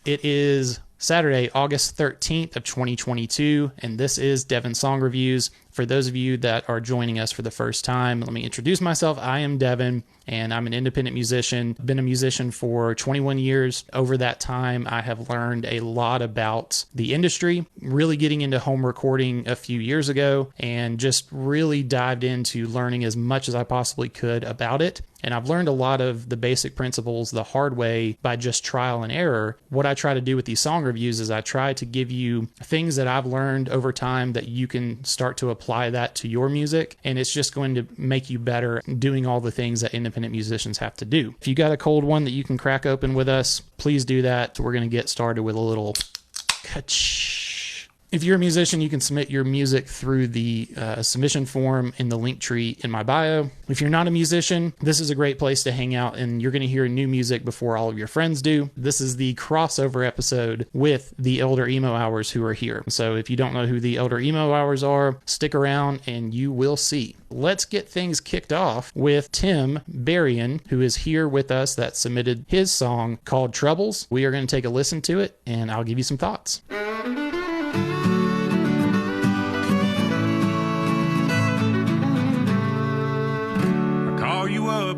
It is Saturday, August 13th of 2022, and this is Devin Song Reviews. For those of you that are joining us for the first time, let me introduce myself. I am Devin, and I'm an independent musician. I've been a musician for 21 years. Over that time, I have learned a lot about the industry, really getting into home recording a few years ago, and just really dived into learning as much as I possibly could about it. And I've learned a lot of the basic principles the hard way by just trial and error. What I try to do with these song reviews is I try to give you things that I've learned over time that you can start to apply that to your music. And it's just going to make you better doing all the things that independent musicians have to do. If you got a cold one that you can crack open with us, please do that. We're going to get started with a little ka-ch. If you're a musician, you can submit your music through the submission form in the link tree in my bio. If you're not a musician, this is a great place to hang out, and you're going to hear new music before all of your friends do. This is the crossover episode with the Elder Emo Hours who are here. So if you don't know who the Elder Emo Hours are, stick around and you will see. Let's get things kicked off with Tim Berrian, who is here with us, that submitted his song called Troubles. We are going to take a listen to it, and I'll give you some thoughts.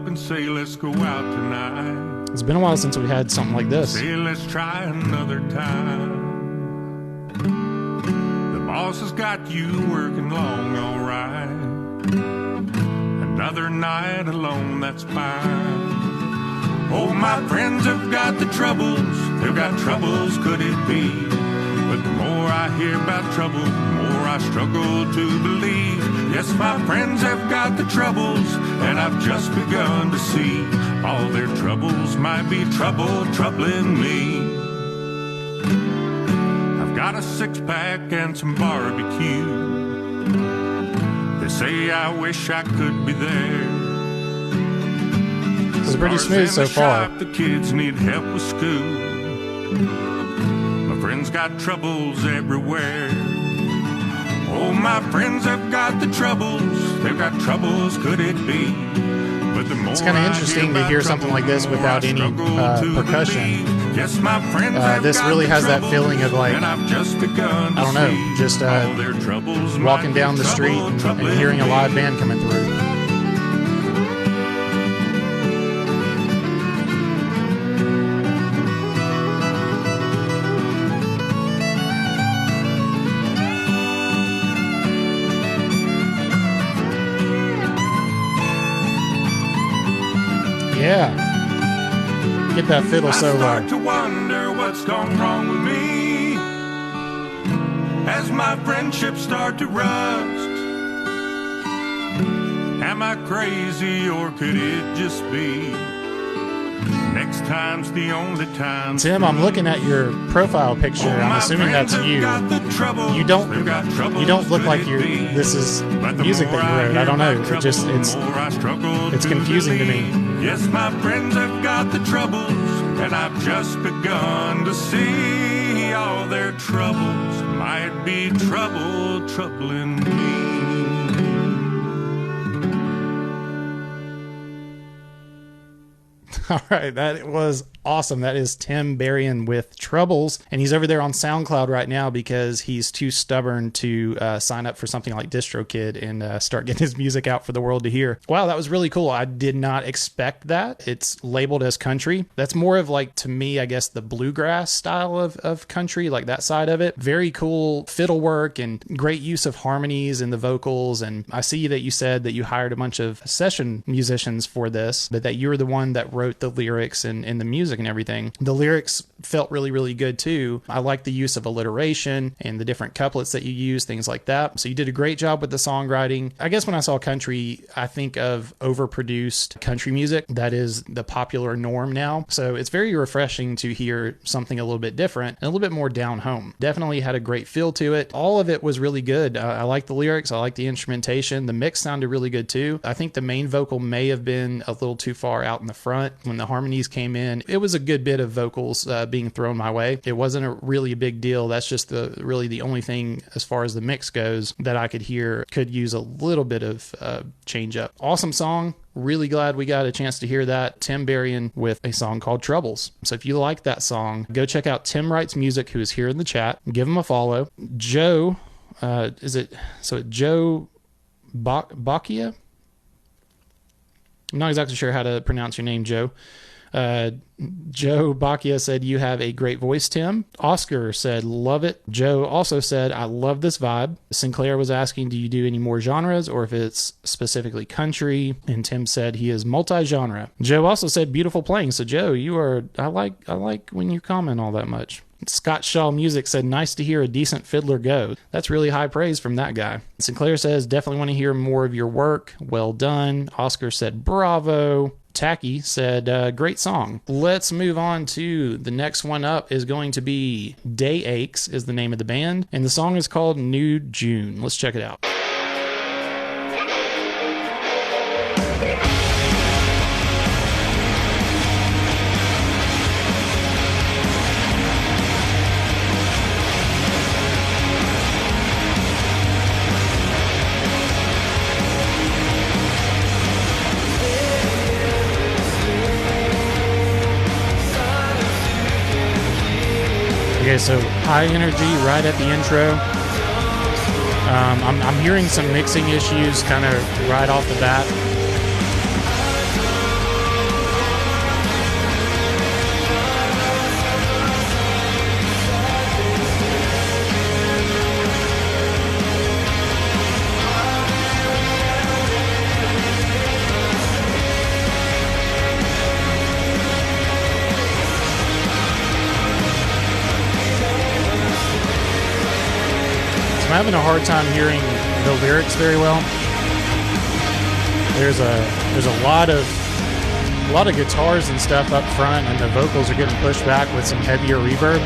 And say let's go out tonight. It's been a while since we had something like this. Say let's try another time. The boss has got you working long, all right. Another night alone, that's fine. Oh, my friends have got the troubles. They've got troubles, could it be? But the more I hear about trouble, the more I struggle to believe. Yes, my friends have got the troubles, and I've just begun to see all their troubles might be trouble troubling me. I've got a six-pack and some barbecue. They say I wish I could be there. This is pretty smooth so far. The kids need help with school. My friends got troubles everywhere. Oh, my friends have got the troubles. They've got troubles, could it be? But the more it's kind of interesting to hear something like this without any percussion. Yes, my friends this really has that feeling of like, I don't know, just walking down the street and hearing a live band coming through. Yeah, get that fiddle solo. I start to wonder what's gone wrong with me as my friendships start to rust. Am I crazy or could it just be next time's the only time? Tim, I'm looking at your profile picture. I'm assuming that's you. You don't look like you're. This is music that you wrote. I don't know. It's confusing to me. Yes, my friends have got the troubles, and I've just begun to see all their troubles might be trouble troubling me. All right, that was awesome. That is Tim Berrian with Troubles, and he's over there on SoundCloud right now because he's too stubborn to sign up for something like DistroKid and start getting his music out for the world to hear. Wow, that was really cool. I did not expect that. It's labeled as country. That's more of like, to me, I guess, the bluegrass style of country, like that side of it. Very cool fiddle work and great use of harmonies in the vocals. And I see that you said that you hired a bunch of session musicians for this, but that you were the one that wrote the lyrics and the music and everything. The lyrics felt really, really good too. I like the use of alliteration and the different couplets that you use, things like that. So you did a great job with the songwriting. I guess when I saw country, I think of overproduced country music. That is the popular norm now. So it's very refreshing to hear something a little bit different and a little bit more down home. Definitely had a great feel to it. All of it was really good. I like the lyrics. I like the instrumentation. The mix sounded really good too. I think the main vocal may have been a little too far out in the front when the harmonies came in, it was a good bit of vocals being thrown my way. It wasn't really a big deal. That's just really the only thing as far as the mix goes that I could hear could use a little bit of change up. Awesome song. Really glad we got a chance to hear that. Tim Berrian with a song called Troubles. So if you like that song, go check out Tim Writes Music, who is here in the chat. Give him a follow. Joe, Joe Boccia? I'm not exactly sure how to pronounce your name, Joe. Joe Boccia said, you have a great voice, Tim. Oscar said, love it. Joe also said, I love this vibe. Sinclair was asking, do you do any more genres or if it's specifically country? And Tim said he is multi-genre. Joe also said, beautiful playing. So Joe, I like when you comment all that much. Scott Shaw Music said, nice to hear a decent fiddler go. That's really high praise from that guy. Sinclair says, definitely want to hear more of your work. Well done. Oscar said, bravo. Tacky said, great song. Let's move on to the next one up is going to be Day Aches is the name of the band. And the song is called New June. Let's check it out. Okay, so high energy right at the intro. I'm hearing some mixing issues kind of right off the bat. I'm having a hard time hearing the lyrics very well. There's a lot of guitars and stuff up front, and the vocals are getting pushed back with some heavier reverb.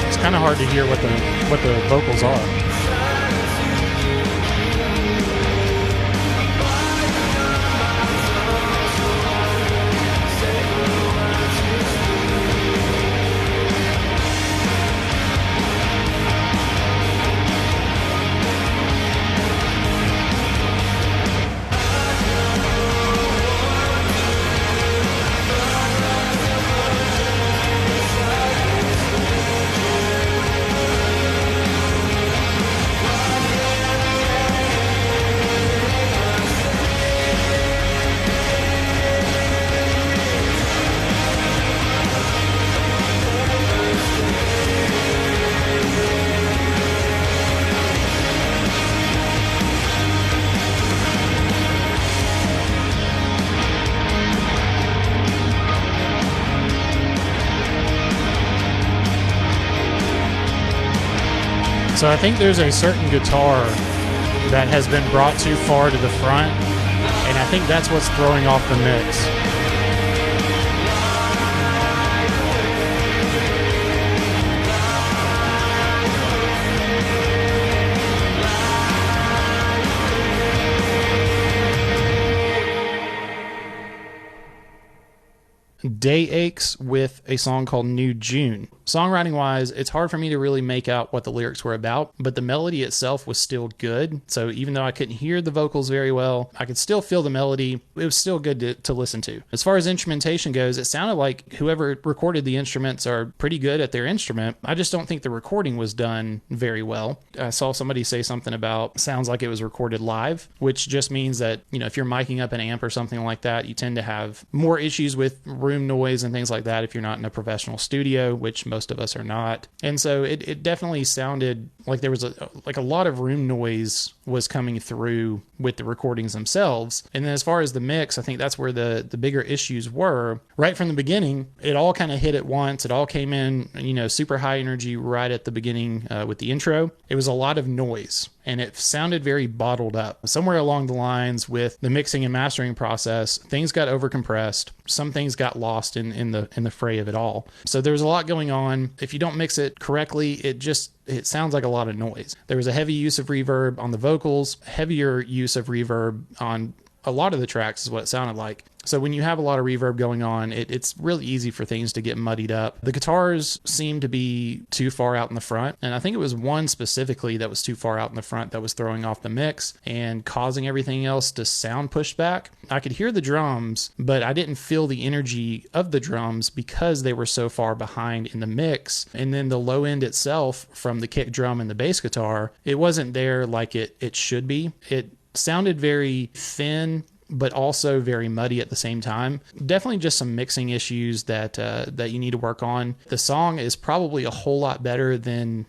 It's kind of hard to hear what the vocals are. So I think there's a certain guitar that has been brought too far to the front, and I think that's what's throwing off the mix. Day Aches with a song called New June. Songwriting wise, it's hard for me to really make out what the lyrics were about, but the melody itself was still good. So even though I couldn't hear the vocals very well, I could still feel the melody. It was still good to listen to. As far as instrumentation goes, it sounded like whoever recorded the instruments are pretty good at their instrument. I just don't think the recording was done very well. I saw somebody say something about sounds like it was recorded live, which just means that, if you're miking up an amp or something like that, you tend to have more issues with room noise and things like that if you're not in a professional studio, which most of us are not. And so it definitely sounded like there was a lot of room noise was coming through with the recordings themselves. And then as far as the mix, I think that's where the bigger issues were. Right from the beginning, it all kind of hit at once. It all came in, super high energy right at the beginning with the intro. It was a lot of noise, and it sounded very bottled up. Somewhere along the lines with the mixing and mastering process, things got overcompressed. Some things got lost in the fray of it all. So there was a lot going on. If you don't mix it correctly, it sounds like a lot of noise. There was a heavy use of reverb on the vocals, heavier use of reverb on a lot of the tracks is what it sounded like. So when you have a lot of reverb going on, it's really easy for things to get muddied up. The guitars seem to be too far out in the front, and I think it was one specifically that was too far out in the front that was throwing off the mix and causing everything else to sound pushed back. I could hear the drums, but I didn't feel the energy of the drums because they were so far behind in the mix. And then the low end itself from the kick drum and the bass guitar, it wasn't there like it should be. It sounded very thin, but also very muddy at the same time. Definitely just some mixing issues that you need to work on. The song is probably a whole lot better than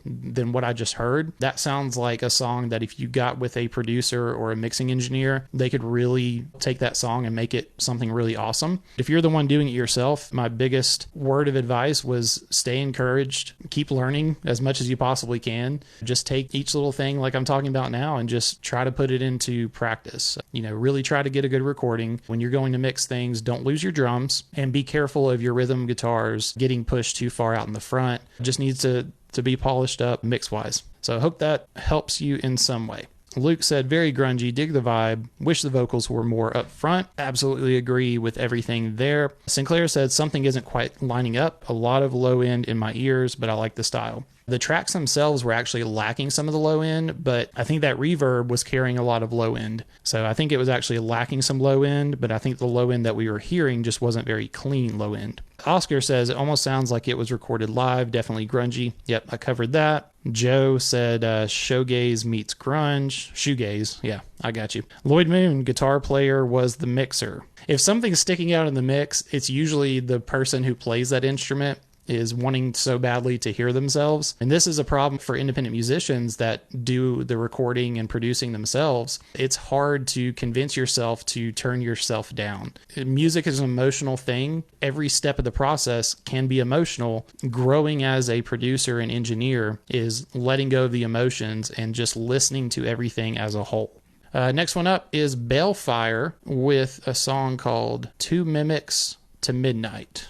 what I just heard. That sounds like a song that if you got with a producer or a mixing engineer, they could really take that song and make it something really awesome. If you're the one doing it yourself, my biggest word of advice was stay encouraged, keep learning as much as you possibly can. Just take each little thing like I'm talking about now and just try to put it into practice. Really try to get a good recording. When you're going to mix things, don't lose your drums, and be careful of your rhythm guitars getting pushed too far out in the front. It just needs to be polished up mix wise. So I hope that helps you in some way. Luke said, very grungy, dig the vibe, wish the vocals were more up front. Absolutely agree with everything there. Sinclair said, something isn't quite lining up, a lot of low end in my ears, but I like the style. The tracks themselves were actually lacking some of the low end, but I think that reverb was carrying a lot of low end. So I think it was actually lacking some low end, but I think the low end that we were hearing just wasn't very clean low end. Oscar says, it almost sounds like it was recorded live, definitely grungy. Yep, I covered that. Joe said, showgaze meets grunge. Shoegaze, yeah, I got you. Lloyd Moon, guitar player, was the mixer. If something's sticking out in the mix, it's usually the person who plays that instrument is wanting so badly to hear themselves. And this is a problem for independent musicians that do the recording and producing themselves. It's hard to convince yourself to turn yourself down. Music is an emotional thing. Every step of the process can be emotional. Growing as a producer and engineer is letting go of the emotions and just listening to everything as a whole. Next one up is Balefire with a song called Two Mimics to Midnight.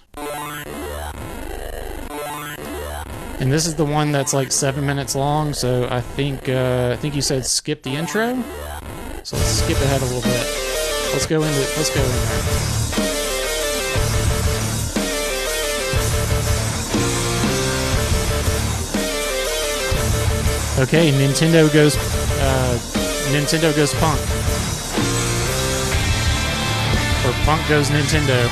And this is the one that's like 7 minutes long, so I think you said skip the intro. So let's skip ahead a little bit. Let's go in there. Okay, Nintendo goes punk. Or punk goes Nintendo.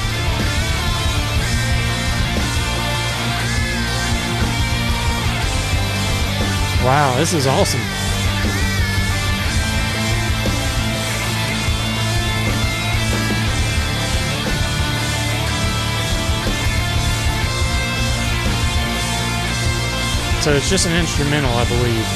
Wow, this is awesome. So it's just an instrumental, I believe.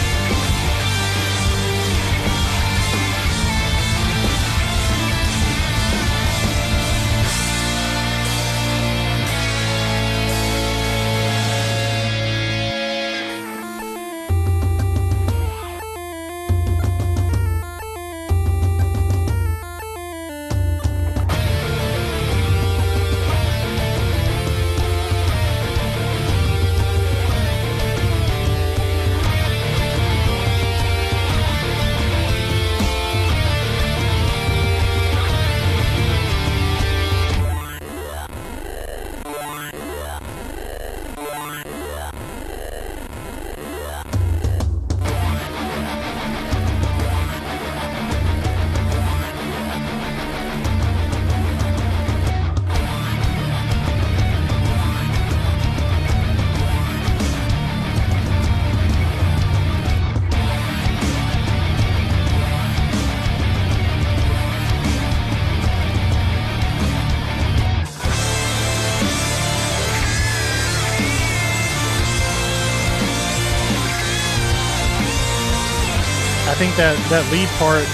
I think that lead part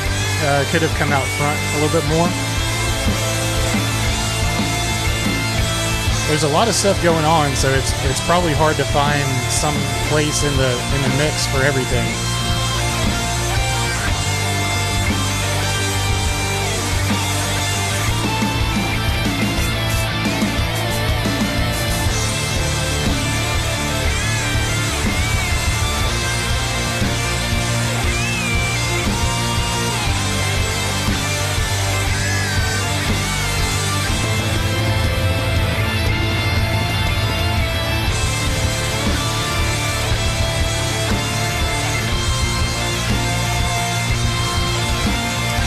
could have come out front a little bit more. There's a lot of stuff going on, so it's probably hard to find some place in the mix for everything.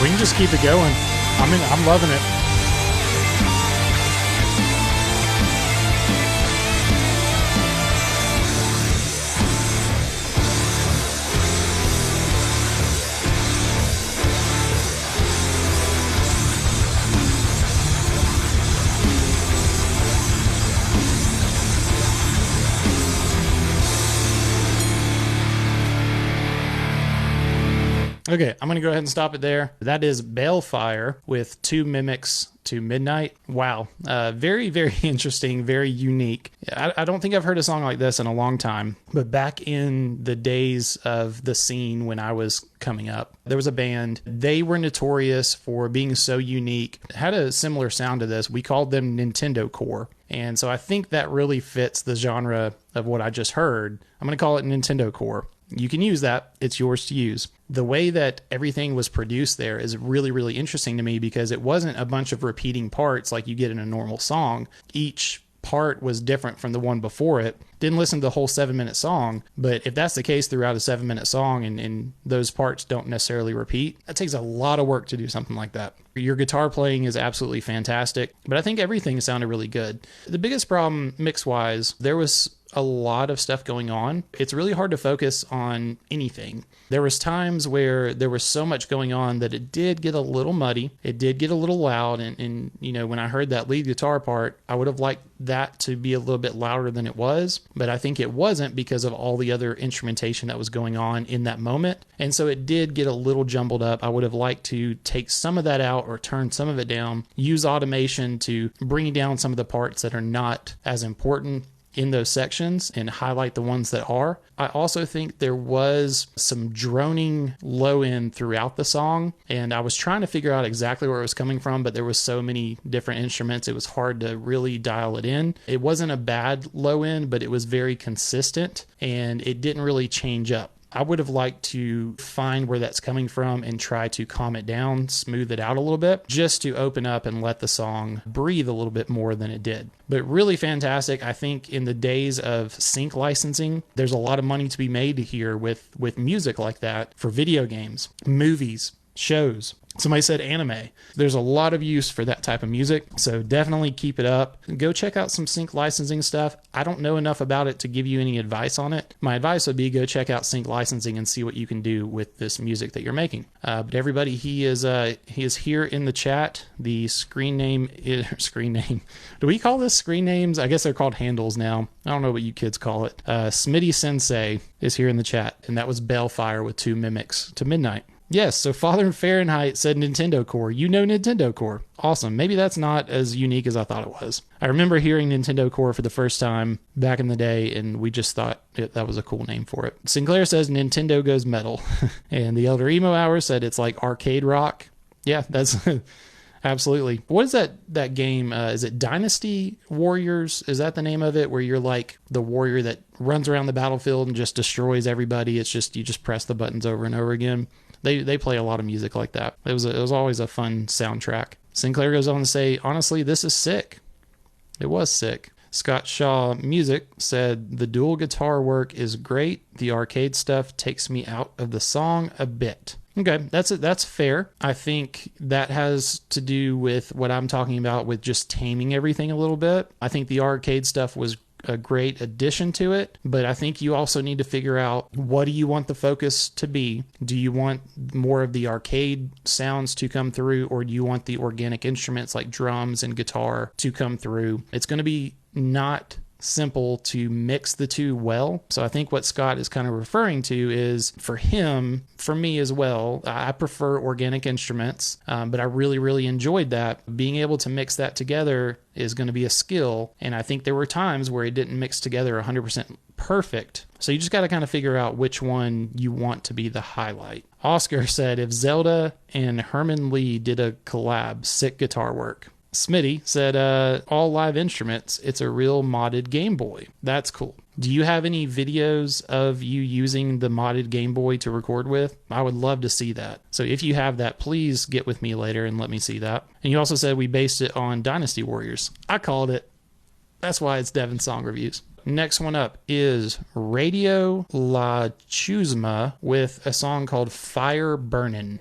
We can just keep it going. I'm loving it. Okay, I'm going to go ahead and stop it there. That is Balefire with 2 Mimics to Midnight. Wow. Very, very interesting, very unique. I don't think I've heard a song like this in a long time, but back in the days of the scene when I was coming up, there was a band. They were notorious for being so unique. It had a similar sound to this. We called them Nintendo Core. And so I think that really fits the genre of what I just heard. I'm going to call it Nintendo Core. You can use that. It's yours to use. The way that everything was produced there is really, really interesting to me because it wasn't a bunch of repeating parts like you get in a normal song. Each part was different from the one before it. Didn't listen to the whole 7-minute song, but if that's the case throughout a 7-minute song and those parts don't necessarily repeat, that takes a lot of work to do something like that. Your guitar playing is absolutely fantastic, but I think everything sounded really good. The biggest problem mix-wise, there was a lot of stuff going on. It's really hard to focus on anything. There was times where there was so much going on that it did get a little muddy. It did get a little loud. And you know, when I heard that lead guitar part, I would have liked that to be a little bit louder than it was. But I think it wasn't because of all the other instrumentation that was going on in that moment. And so it did get a little jumbled up. I would have liked to take some of that out or turn some of it down, use automation to bring down some of the parts that are not as important in those sections and highlight the ones that are. I also think there was some droning low end throughout the song, and I was trying to figure out exactly where it was coming from, but there was so many different instruments, it was hard to really dial it in. It wasn't a bad low end, but it was very consistent, and it didn't really change up. I would have liked to find where that's coming from and try to calm it down, smooth it out a little bit, just to open up and let the song breathe a little bit more than it did. But really fantastic. I think in the days of sync licensing, there's a lot of money to be made here with music like that for video games, movies, shows. Somebody said anime. There's a lot of use for that type of music, so definitely keep it up. Go check out some sync licensing stuff. I don't know enough about it to give you any advice on it. My advice would be go check out sync licensing and see what you can do with this music that you're making. But everybody, he is here in the chat. The screen name is screen name. Do we call this screen names? I guess they're called handles now. I don't know what you kids call it. Smitty Sensei is here in the chat, and that was Balefire with 2 Mimics to Midnight. Yes, so Father in Fahrenheit said Nintendo Core. You know Nintendo Core. Awesome. Maybe that's not as unique as I thought it was. I remember hearing Nintendo Core for the first time back in the day, and we just thought that was a cool name for it. Sinclair says Nintendo goes metal. And the Elder Emo Hours said it's like arcade rock. Yeah, that's absolutely. What is that game? Is it Dynasty Warriors? Is that the name of it? Where you're like the warrior that runs around the battlefield and just destroys everybody. It's just, you just press the buttons over and over again. They play a lot of music like that. It was always a fun soundtrack. Sinclair goes on to say, honestly, this is sick. It was sick. Scott Shaw Music said, the dual guitar work is great. The arcade stuff takes me out of the song a bit. Okay, that's fair. I think that has to do with what I'm talking about with just taming everything a little bit. I think the arcade stuff was a great addition to it, but I think you also need to figure out, what do you want the focus to be? Do you want more of the arcade sounds to come through, or do you want the organic instruments like drums and guitar to come through? It's going to be not simple to mix the two well. So I think what Scott is kind of referring to is, for him, for me as well, I prefer organic instruments, but I really, really enjoyed that. Being able to mix that together is going to be a skill, and I think there were times where it didn't mix together 100% perfect. So you just got to kind of figure out which one you want to be the highlight. Oscar said, if Zelda and Herman Lee did a collab, sick guitar work. Smitty said, all live instruments, it's a real modded Game Boy. That's cool. Do you have any videos of you using the modded Game Boy to record with? I would love to see that. So if you have that, please get with me later and let me see that. And you also said we based it on Dynasty Warriors. I called it. That's why it's Devin Song Reviews. Next one up is Radio La Chusma with a song called Fire Burnin.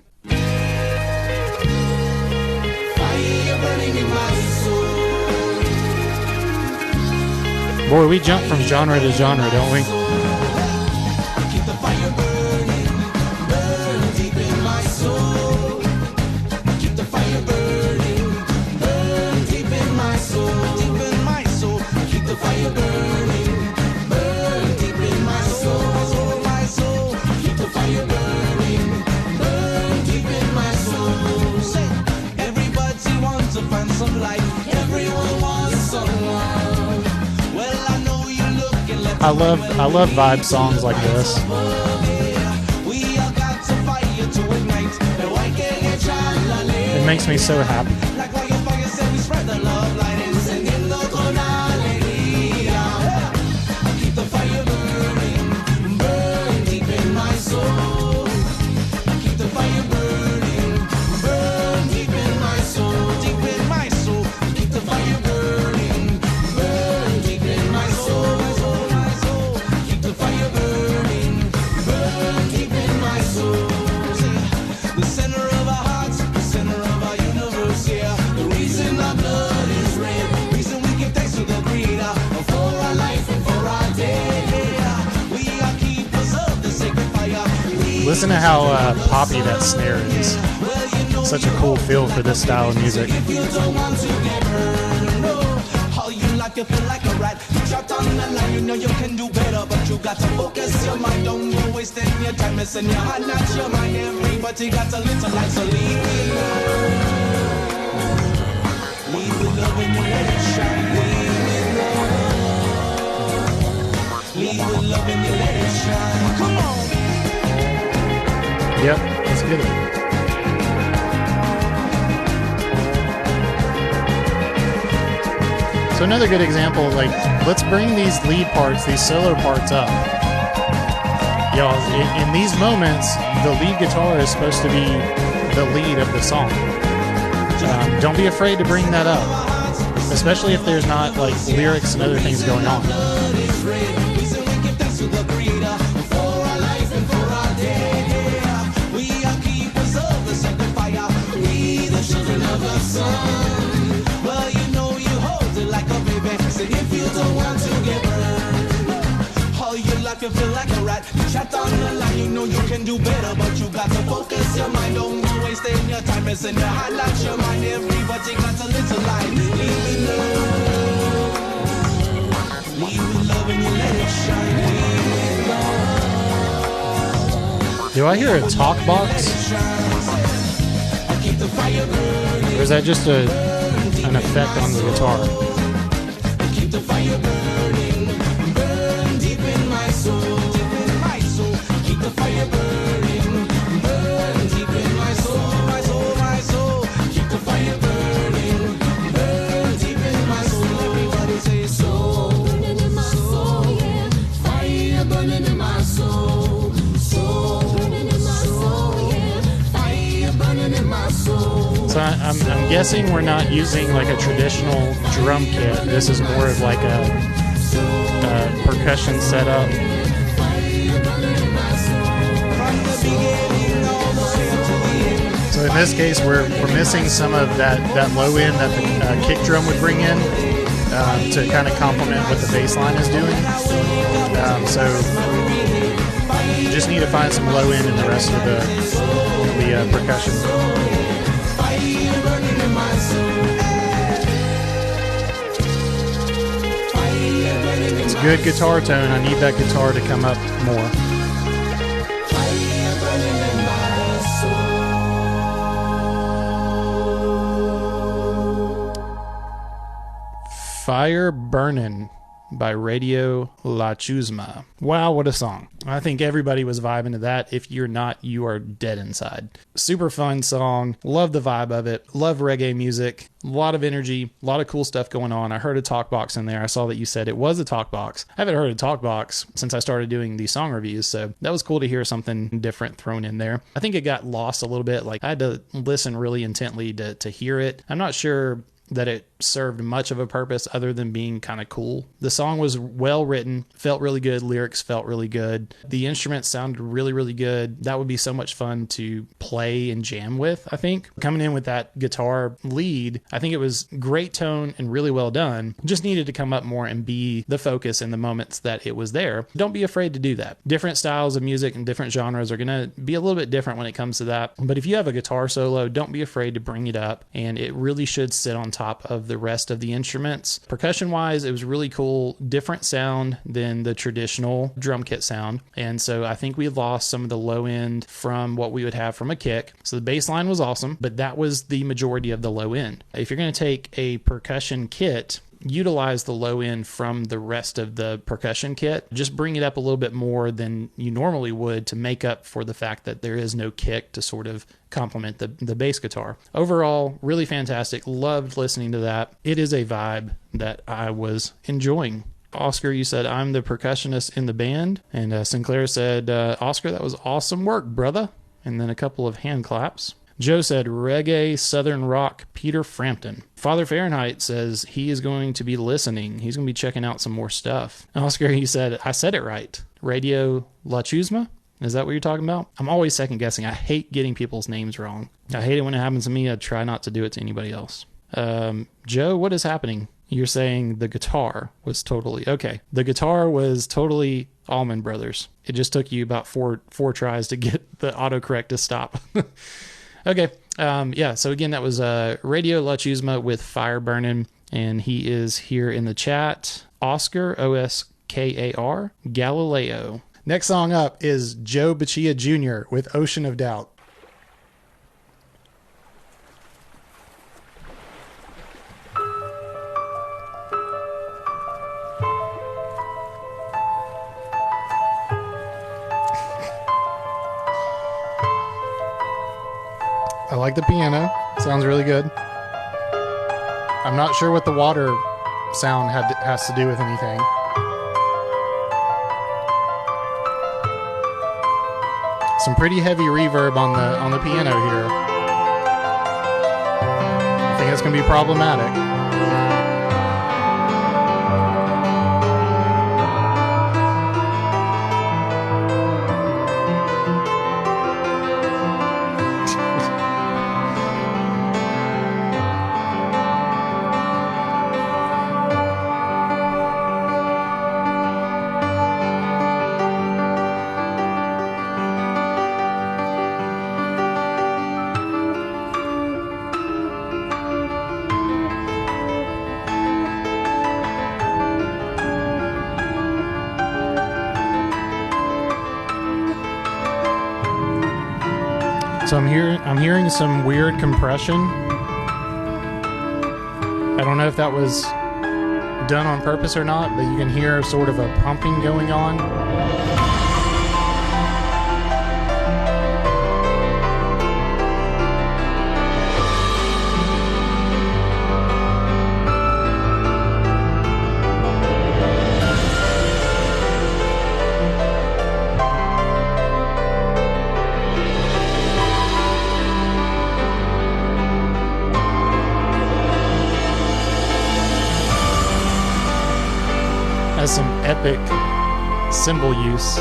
Boy, we jump from genre to genre, don't we? Keep the fire burning, burn deep in my soul. Keep the fire burning, burn deep in my soul, deep in my soul. Keep the fire burning, burn deep in my soul, my soul. Keep the fire burning, burn deep in my soul. Say, everybody wants to find some light. Everyone wants someone. Well, I know you're looking like I love vibe songs like this. we all got to fire to ignite. And why can't you try to It makes me so happy. like why your fire said we spread the love light and sing in the Hallelujah. Keep the fire burning, burn deep in my soul. Keep the fire burning, burn deep in my soul, deep in my soul. Keep the fire burning, burn deep in my soul, my soul, my soul. Keep the fire burning, burn deep in my soul. See, the center of our hearts, the center of our universe, yeah. The reason our blood is red, reason we give thanks to the Creator for our life and for our day. We are keepers of the sacred fire. Listen to how poppy that snare is. Such a cool feel for this style of music. If you don't want to get burned, no. All you like, you feel like a rat. You trapped on the line, you know you can do better, but you got to focus your mind. Don't go wasting your time, missing your heart, not your mind. Everybody got a little light, so leave it alone. Leave with love and you let it shine. Leave with love and you let it shine. Come on. Yep, let's get it. So another good example, like, let's bring these lead parts, these solo parts up. Y'all, in these moments, the lead guitar is supposed to be the lead of the song. Don't be afraid to bring that up, especially if there's not, like, lyrics and other things going on. Well, you know you hold it like a baby. So if you don't want to get burned, all your life you feel like a rat. You chat on the line, you know you can do better, but you got to focus your mind. Don't go wasting your time, missing your heart, not your mind. Everybody got a little light. Leave it love, leave it love and you let it shine. Leave it love. Do I hear a talk box? Keep the fire burning. Or is that just an effect on the guitar? Keep the fire burning, burn deep in my soul, deep in my soul. Keep the fire burning, burn deep in my soul, my soul, my soul. Keep the fire burning, burn deep in my soul. Everybody say soul, burning in my soul, yeah. Fire burning in my soul, soul burning in my soul, yeah. Fire burning in my soul. So I'm guessing we're not using like a traditional drum kit. This is more of like a percussion setup. So in this case, we're missing some of that low end that the kick drum would bring in to kind of complement what the bass line is doing. So you just need to find some low end in the rest of the percussion. It's a good guitar tone. I need that guitar to come up more. Fire Burnin' by Radio La Chusma. Wow, what a song. I think everybody was vibing to that. If you're not, you are dead inside. Super fun song. Love the vibe of it. Love reggae music. A lot of energy. A lot of cool stuff going on. I heard a talk box in there. I saw that you said it was a talk box. I haven't heard a talk box since I started doing these song reviews, so that was cool to hear something different thrown in there. I think it got lost a little bit. Like, I had to listen really intently to hear it. I'm not sure that it served much of a purpose other than being kind of cool. The song was well written, felt really good, lyrics felt really good. The instruments sounded really, really good. That would be so much fun to play and jam with, I think. Coming in with that guitar lead, I think it was great tone and really well done. Just needed to come up more and be the focus in the moments that it was there. Don't be afraid to do that. Different styles of music and different genres are going to be a little bit different when it comes to that. But if you have a guitar solo, don't be afraid to bring it up, and it really should sit on top of the rest of the instruments. Percussion wise, it was really cool, different sound than the traditional drum kit sound. And so I think we lost some of the low end from what we would have from a kick. So the bass line was awesome, but that was the majority of the low end. If you're going to take a percussion kit, utilize the low end from the rest of the percussion kit. Just bring it up a little bit more than you normally would to make up for the fact that there is no kick to sort of complement the bass guitar. Overall, really fantastic. Loved listening to that. It is a vibe that I was enjoying. Oscar, you said, I'm the percussionist in the band. And Sinclair said, Oscar, that was awesome work, brother. And then a couple of hand claps. Joe said, reggae, southern rock, Peter Frampton. Father Fahrenheit says he is going to be listening. He's going to be checking out some more stuff. Oscar, he said, I said it right. Radio La Chusma? Is that what you're talking about? I'm always second guessing. I hate getting people's names wrong. I hate it when it happens to me. I try not to do it to anybody else. Joe, what is happening? You're saying the guitar was totally... Okay. The guitar was totally Allman Brothers. It just took you about four tries to get the autocorrect to stop. Okay. Yeah. So again, that was Radio La Chusma with Fire Burnin, and he is here in the chat. Oscar, Oskar, Galileo. Next song up is Joe Boccia Jr. with Ocean of Doubt. I like the piano. Sounds really good. I'm not sure what the water sound has to do with anything. Some pretty heavy reverb on the piano here. I think that's going to be problematic. So I'm hearing some weird compression. I don't know if that was done on purpose or not, but you can hear sort of a pumping going on. Has some epic cymbal use.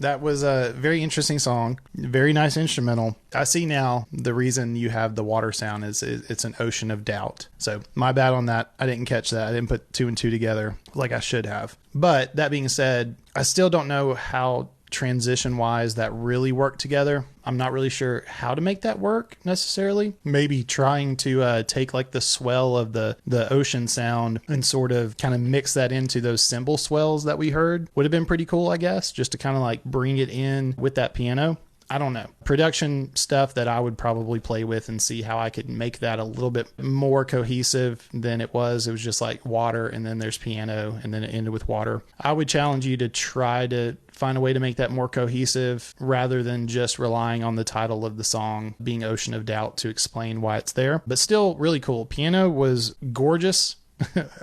That was a very interesting song. Very nice instrumental. I see now the reason you have the water sound is it's an ocean of doubt. So my bad on that. I didn't catch that. I didn't put two and two together like I should have. But that being said, I still don't know how transition wise that really worked together. I'm not really sure how to make that work necessarily. Maybe trying to take like the swell of the ocean sound and sort of kind of mix that into those cymbal swells that we heard would have been pretty cool, I guess, just to kind of like bring it in with that piano. I don't know, production stuff that I would probably play with and see how I could make that a little bit more cohesive than it was. It was just like water, and then there's piano, and then it ended with water. I would challenge you to try to find a way to make that more cohesive rather than just relying on the title of the song being Ocean of Doubt to explain why it's there. But still really cool. Piano was gorgeous.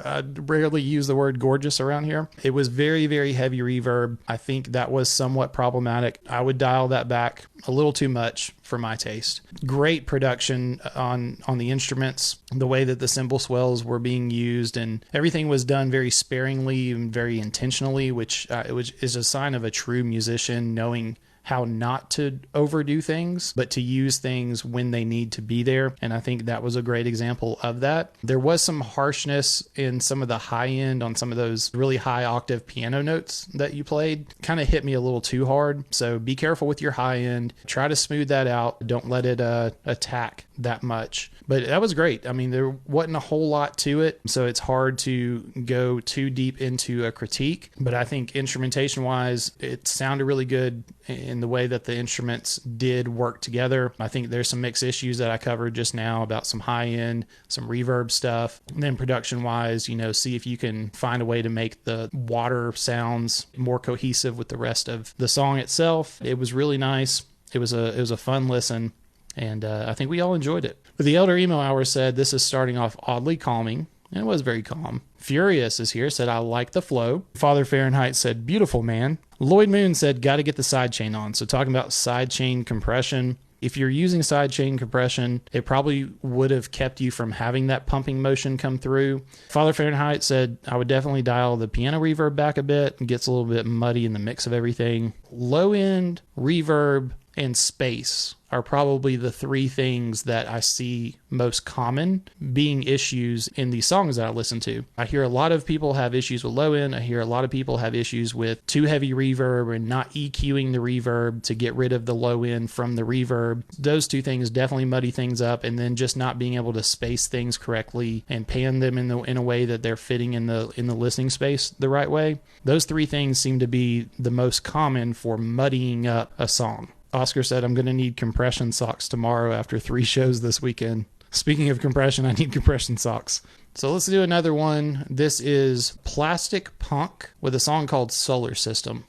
I rarely use the word gorgeous around here. It was very, very heavy reverb. I think that was somewhat problematic. I would dial that back a little too much for my taste. Great production on the instruments, the way that the cymbal swells were being used, and everything was done very sparingly and very intentionally, which is a sign of a true musician, knowing how not to overdo things, but to use things when they need to be there. And I think that was a great example of that. There was some harshness in some of the high end on some of those really high octave piano notes that you played. Kind of hit me a little too hard. So be careful with your high end. Try to smooth that out. Don't let it attack that much. But that was great. I mean, there wasn't a whole lot to it, so it's hard to go too deep into a critique. But I think instrumentation-wise, it sounded really good in the way that the instruments did work together. I think there's some mix issues that I covered just now about some high-end, some reverb stuff. And then production-wise, see if you can find a way to make the water sounds more cohesive with the rest of the song itself. It was really nice. It was a fun listen. And I think we all enjoyed it. But the Elder Emo Hours said, this is starting off oddly calming. And it was very calm. Furious is here, said, I like the flow. Father Fahrenheit said, beautiful, man. Lloyd Moon said, got to get the sidechain on. So talking about sidechain compression. If you're using sidechain compression, it probably would have kept you from having that pumping motion come through. Father Fahrenheit said, I would definitely dial the piano reverb back a bit. It gets a little bit muddy in the mix of everything. Low end, reverb, and space are probably the three things that I see most common being issues in these songs that I listen to. I hear a lot of people have issues with low end. I hear a lot of people have issues with too heavy reverb and not EQing the reverb to get rid of the low end from the reverb. Those two things definitely muddy things up, and then just not being able to space things correctly and pan them in a way that they're fitting in the listening space the right way. Those three things seem to be the most common for muddying up a song. Oscar said, I'm going to need compression socks tomorrow after 3 shows this weekend. Speaking of compression, I need compression socks. So let's do another one. This is Plastic Punk with a song called Solar System.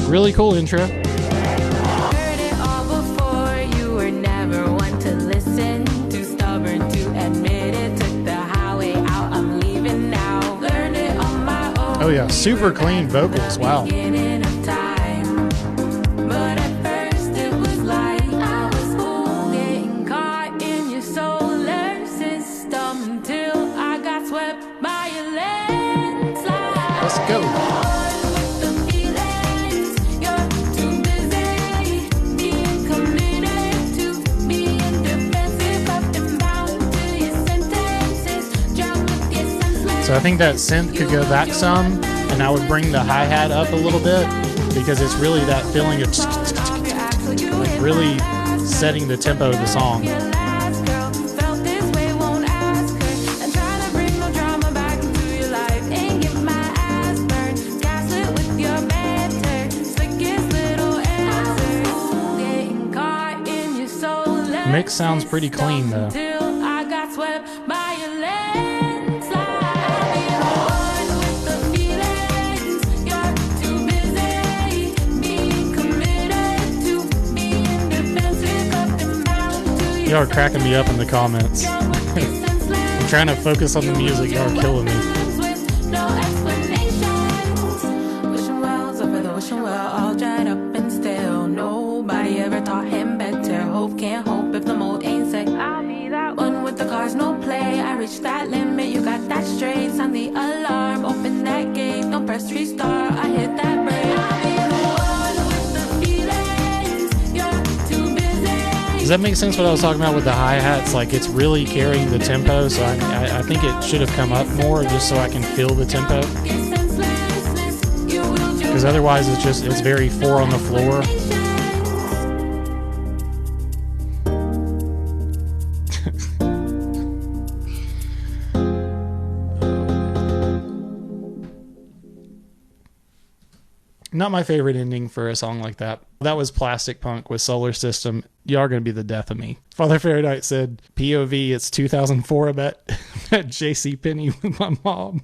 Really cool intro. Heard it all before, you were never one to listen, too stubborn to admit it, took the highway out, I'm leaving now. Learned it on my own. Oh yeah, super clean vocals, wow. Beginning of time. But at first it was like I was getting caught in your solar system until I got swept by your landslide. Let's go. So I think that synth could go back some, and I would bring the hi-hat up a little bit, because it's really that feeling of like really setting the tempo of the song. Mix sounds pretty clean though. Y'all are cracking me up in the comments. I'm trying to focus on the music. Y'all are killing me. Wishing wells over the wishing well, all dried up and still. Nobody ever taught him better. Hope can't hope if the mold ain't sick. I'll be that one with the cars, no play. I reached that limit, you got that straight. Sound the alarm, open that gate. Don't press restart, I hit that brake. Does that make sense what I was talking about with the hi-hats? Like, it's really carrying the tempo, so I think it should have come up more just so I can feel the tempo. Because otherwise it's very 4 on the floor. Not my favorite ending for a song like that. That was Plastic Punk with Solar System. Y'all are going to be the death of me. Father Fahrenheit said, POV, it's 2004. I'm at JC Penney with my mom.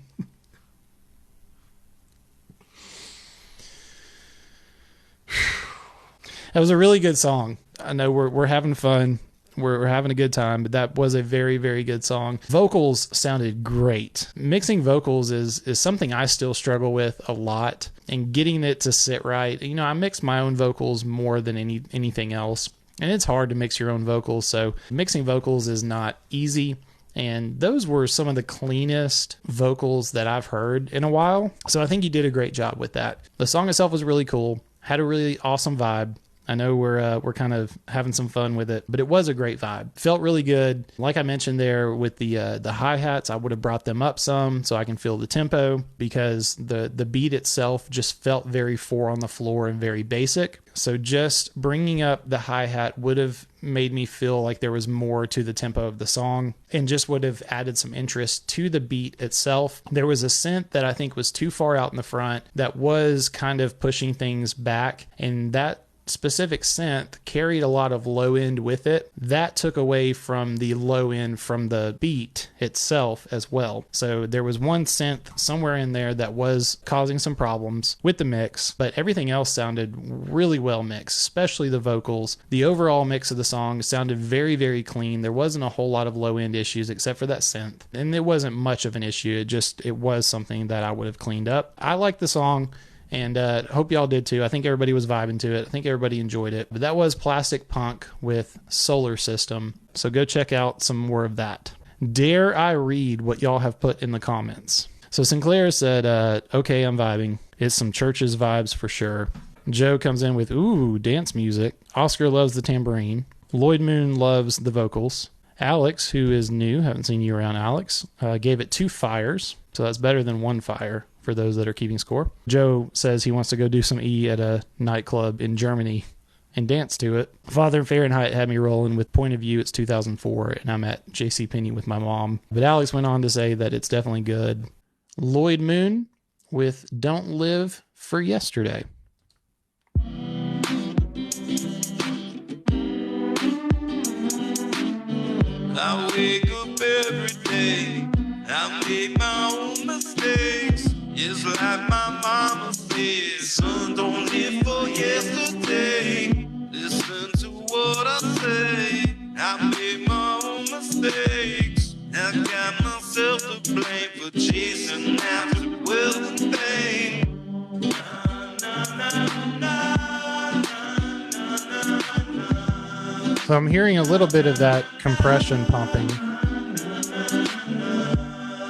That was a really good song. I know we're having fun. We're having a good time, but that was a very, very good song. Vocals sounded great. Mixing vocals is something I still struggle with a lot, and getting it to sit right. You know, I mix my own vocals more than anything else, and it's hard to mix your own vocals, so mixing vocals is not easy. And those were some of the cleanest vocals that I've heard in a while. So I think you did a great job with that. The song itself was really cool, had a really awesome vibe. I know we're kind of having some fun with it, but it was a great vibe. Felt really good. Like I mentioned there with the hi-hats, I would have brought them up some so I can feel the tempo, because the beat itself just felt very 4 on the floor and very basic. So just bringing up the hi-hat would have made me feel like there was more to the tempo of the song, and just would have added some interest to the beat itself. There was a synth that I think was too far out in the front that was kind of pushing things back, and that specific synth carried a lot of low end with it. That took away from the low end from the beat itself as well. So there was one synth somewhere in there that was causing some problems with the mix, but everything else sounded really well mixed, especially the vocals. The overall mix of the song sounded very, very clean. There wasn't a whole lot of low end issues except for that synth, and it wasn't much of an issue. It was something that I would have cleaned up. I liked the song, and hope y'all did too. I think everybody was vibing to it. I think everybody enjoyed it. But that was Plastic Punk with Solar System. So go check out some more of that. Dare I read what y'all have put in the comments? So Sinclair said, okay, I'm vibing. It's some Church's vibes for sure. Joe comes in with, ooh, dance music. Oscar loves the tambourine. Lloyd Moon loves the vocals. Alex, who is new, haven't seen you around, Alex, gave it 2 fires. So that's better than 1 fire for those that are keeping score. Joe says he wants to go do some E at a nightclub in Germany and dance to it. Father Fahrenheit had me rolling with Point of View, it's 2004, and I'm at JCPenney with my mom. But Alex went on to say that it's definitely good. Lloyd Moon with Don't Live for Yesterday. I wake up every day, I make my own mistakes. It's like my mama says, son, don't live for yesterday. Listen to what I say, I make my own mistakes. I got myself to blame for chasing after wealth and fame. So I'm hearing a little bit of that compression pumping.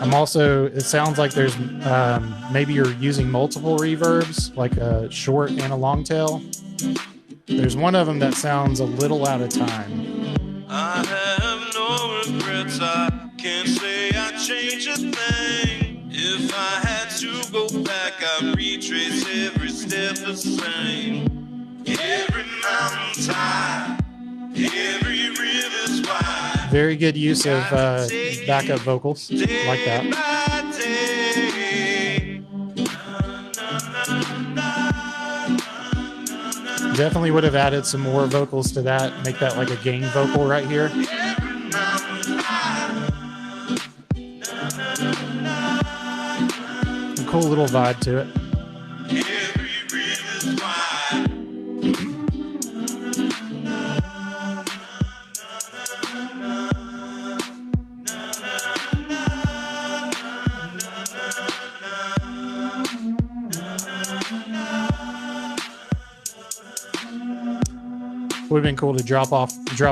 I'm also, it sounds like there's, maybe you're using multiple reverbs, like a short and a long tail. There's one of them that sounds a little out of time. I have no regrets, I can't say I changed a thing. If I had to go back, I'd retrace every step the same. Every mountain top, every river's wide. Very good use of backup vocals, like that. Definitely would have added some more vocals to that, make that like a gang vocal right here. A cool little vibe to it. Would have been cool to drop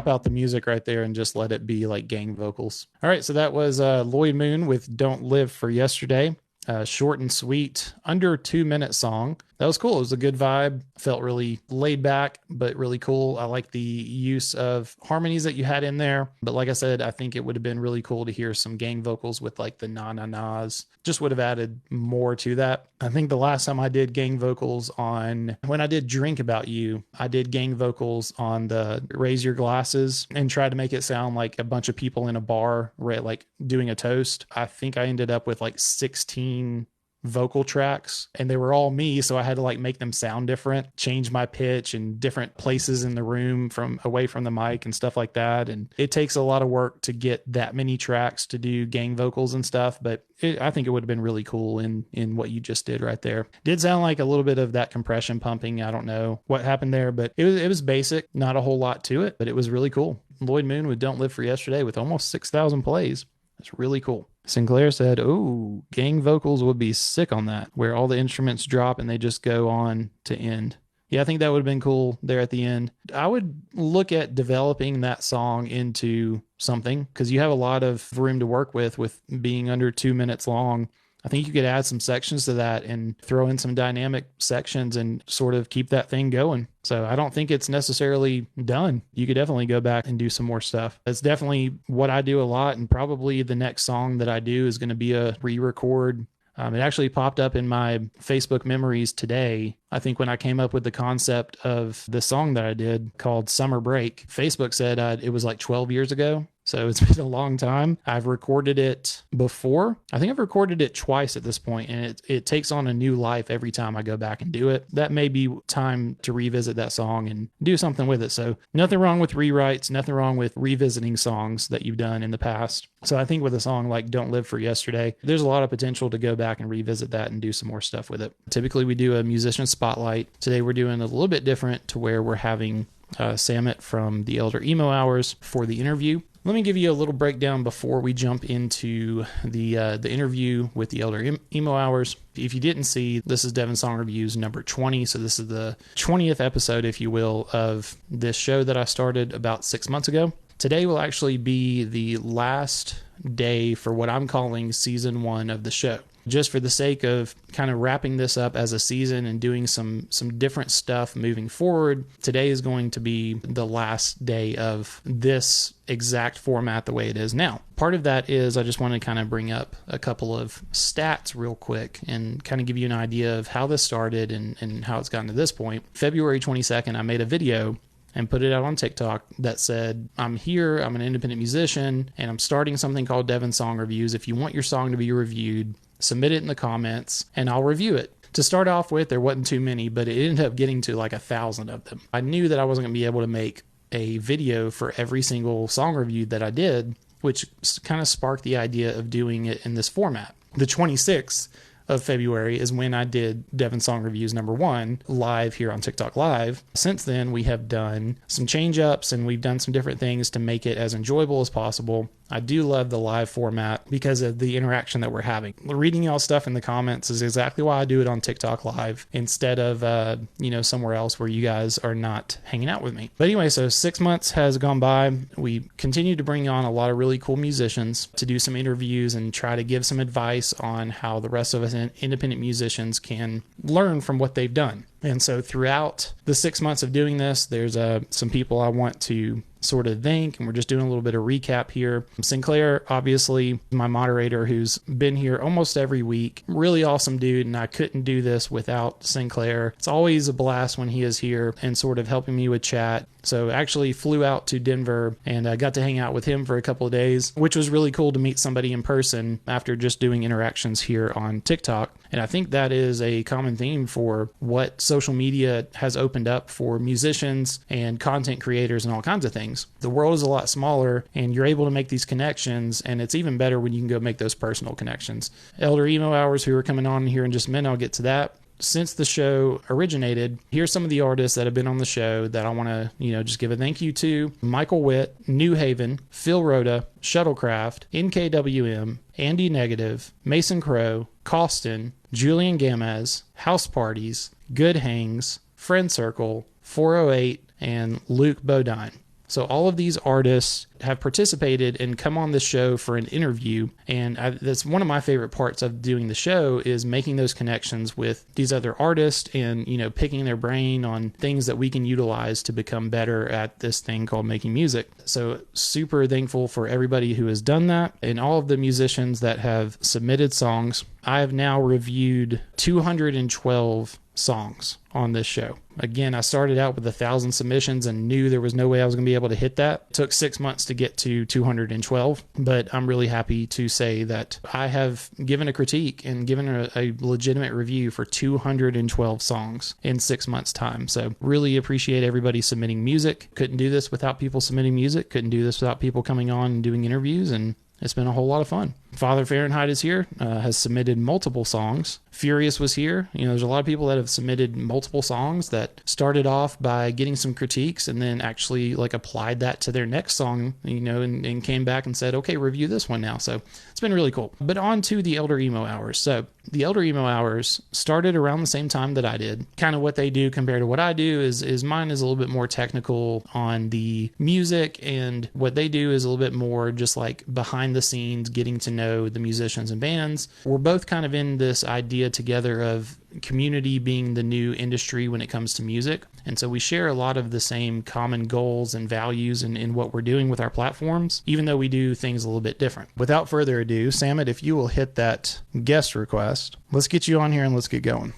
out the music right there and just let it be like gang vocals. All right, so that was Lloyd Moon with Don't Live for Yesterday. Short and sweet, under 2-minute song. That was cool. It was a good vibe. Felt really laid back, but really cool. I like the use of harmonies that you had in there. But like I said, I think it would have been really cool to hear some gang vocals with like the na-na-nas. Just would have added more to that. I think the last time I did gang vocals when I did Drink About You, I did gang vocals on the Raise Your Glasses and tried to make it sound like a bunch of people in a bar, like doing a toast. I think I ended up with like 16 vocal tracks, and they were all me, so I had to like make them sound different, change my pitch in different places in the room from away from the mic and stuff like that. And it takes a lot of work to get that many tracks to do gang vocals and stuff, but I think it would have been really cool in what you just did right there. Did sound like a little bit of that compression pumping. I don't know what happened there, but it was basic, not a whole lot to it, but it was really cool. Lloyd Moon with Don't Live for Yesterday with almost 6,000 plays. That's really cool. Sinclair said, "Oh, gang vocals would be sick on that, where all the instruments drop and they just go on to end." Yeah, I think that would have been cool there at the end. I would look at developing that song into something, because you have a lot of room to work with being under 2 minutes long. I think you could add some sections to that and throw in some dynamic sections and sort of keep that thing going. So I don't think it's necessarily done. You could definitely go back and do some more stuff. That's definitely what I do a lot. And probably the next song that I do is going to be a re-record. It actually popped up in my Facebook memories today. I think when I came up with the concept of the song that I did called Summer Break, Facebook said it was like 12 years ago. So it's been a long time. I've recorded it before. I think I've recorded it twice at this point, and it takes on a new life every time I go back and do it. That may be time to revisit that song and do something with it. So nothing wrong with rewrites, nothing wrong with revisiting songs that you've done in the past. So I think with a song like Don't Live for Yesterday, there's a lot of potential to go back and revisit that and do some more stuff with it. Typically we do a musician spotlight. Today we're doing a little bit different, to where we're having Samit from the Elder Emo Hours for the interview. Let me give you a little breakdown before we jump into the interview with the Elder Emo Hours. If you didn't see, this is Devin Song Reviews number 20. So this is the 20th episode, if you will, of this show that I started about 6 months ago. Today will actually be the last day for what I'm calling season 1 of the show. Just for the sake of kind of wrapping this up as a season and doing some different stuff moving forward, today is going to be the last day of this exact format the way it is now. Part of that is I just want to kind of bring up a couple of stats real quick and kind of give you an idea of how this started and how it's gotten to this point. February 22nd, I made a video and put it out on TikTok that said, "I'm here, I'm an independent musician, and I'm starting something called Devin Song Reviews. If you want your song to be reviewed, submit it in the comments and I'll review it." To start off with, there wasn't too many, but it ended up getting to like 1,000 of them. I knew that I wasn't going to be able to make a video for every single song review that I did, which kind of sparked the idea of doing it in this format. The 26th of February is when I did Devin Song Reviews number 1 live here on TikTok Live. Since then, we have done some change ups and we've done some different things to make it as enjoyable as possible. I do love the live format because of the interaction that we're having. Reading y'all stuff in the comments is exactly why I do it on TikTok Live instead of, somewhere else where you guys are not hanging out with me. But anyway, so 6 months has gone by. We continue to bring on a lot of really cool musicians to do some interviews and try to give some advice on how the rest of us independent musicians can learn from what they've done. And so throughout the 6 months of doing this, there's some people I want to sort of thank, and we're just doing a little bit of recap here. Sinclair, obviously, my moderator, who's been here almost every week. Really awesome dude, and I couldn't do this without Sinclair. It's always a blast when he is here and sort of helping me with chat. So actually flew out to Denver and I got to hang out with him for a couple of days, which was really cool to meet somebody in person after just doing interactions here on TikTok. And I think that is a common theme for what social media has opened up for musicians and content creators and all kinds of things. The world is a lot smaller and you're able to make these connections, and it's even better when you can go make those personal connections. Elder Emo Hours, who are coming on here in just a minute, I'll get to that. Since the show originated, here's some of the artists that have been on the show that I want to, just give a thank you to. Michael Witt, New Haven, Phil Rhoda, Shuttlecraft, NKWM, Andy Negative, Mason Crow, Costin, Julian Gamez, House Parties, Good Hangs, Friend Circle, 408, and Luke Bodine. So all of these artists have participated and come on the show for an interview. And that's one of my favorite parts of doing the show, is making those connections with these other artists and, picking their brain on things that we can utilize to become better at this thing called making music. So super thankful for everybody who has done that and all of the musicians that have submitted songs. I have now reviewed 212 songs on this show. Again, I started out with 1,000 submissions and knew there was no way I was going to be able to hit that. It took 6 months to get to 212, but I'm really happy to say that I have given a critique and given a legitimate review for 212 songs in 6 months' time. So really appreciate everybody submitting music. Couldn't do this without people submitting music. Couldn't do this without people coming on and doing interviews, and it's been a whole lot of fun. Father Fahrenheit is here, has submitted multiple songs. Furious was here. There's a lot of people that have submitted multiple songs that started off by getting some critiques and then actually applied that to their next song, and came back and said, okay, review this one now. So it's been really cool. But on to the Elder Emo Hours. So the Elder Emo Hours started around the same time that I did. Kind of what they do compared to what I do is mine is a little bit more technical on the music, and what they do is a little bit more just behind the scenes, getting to know the musicians and bands. We're both kind of in this idea together of community being the new industry when it comes to music. And so we share a lot of the same common goals and values in what we're doing with our platforms, even though we do things a little bit different. Without further ado, Samit, if you will hit that guest request, let's get you on here and let's get going.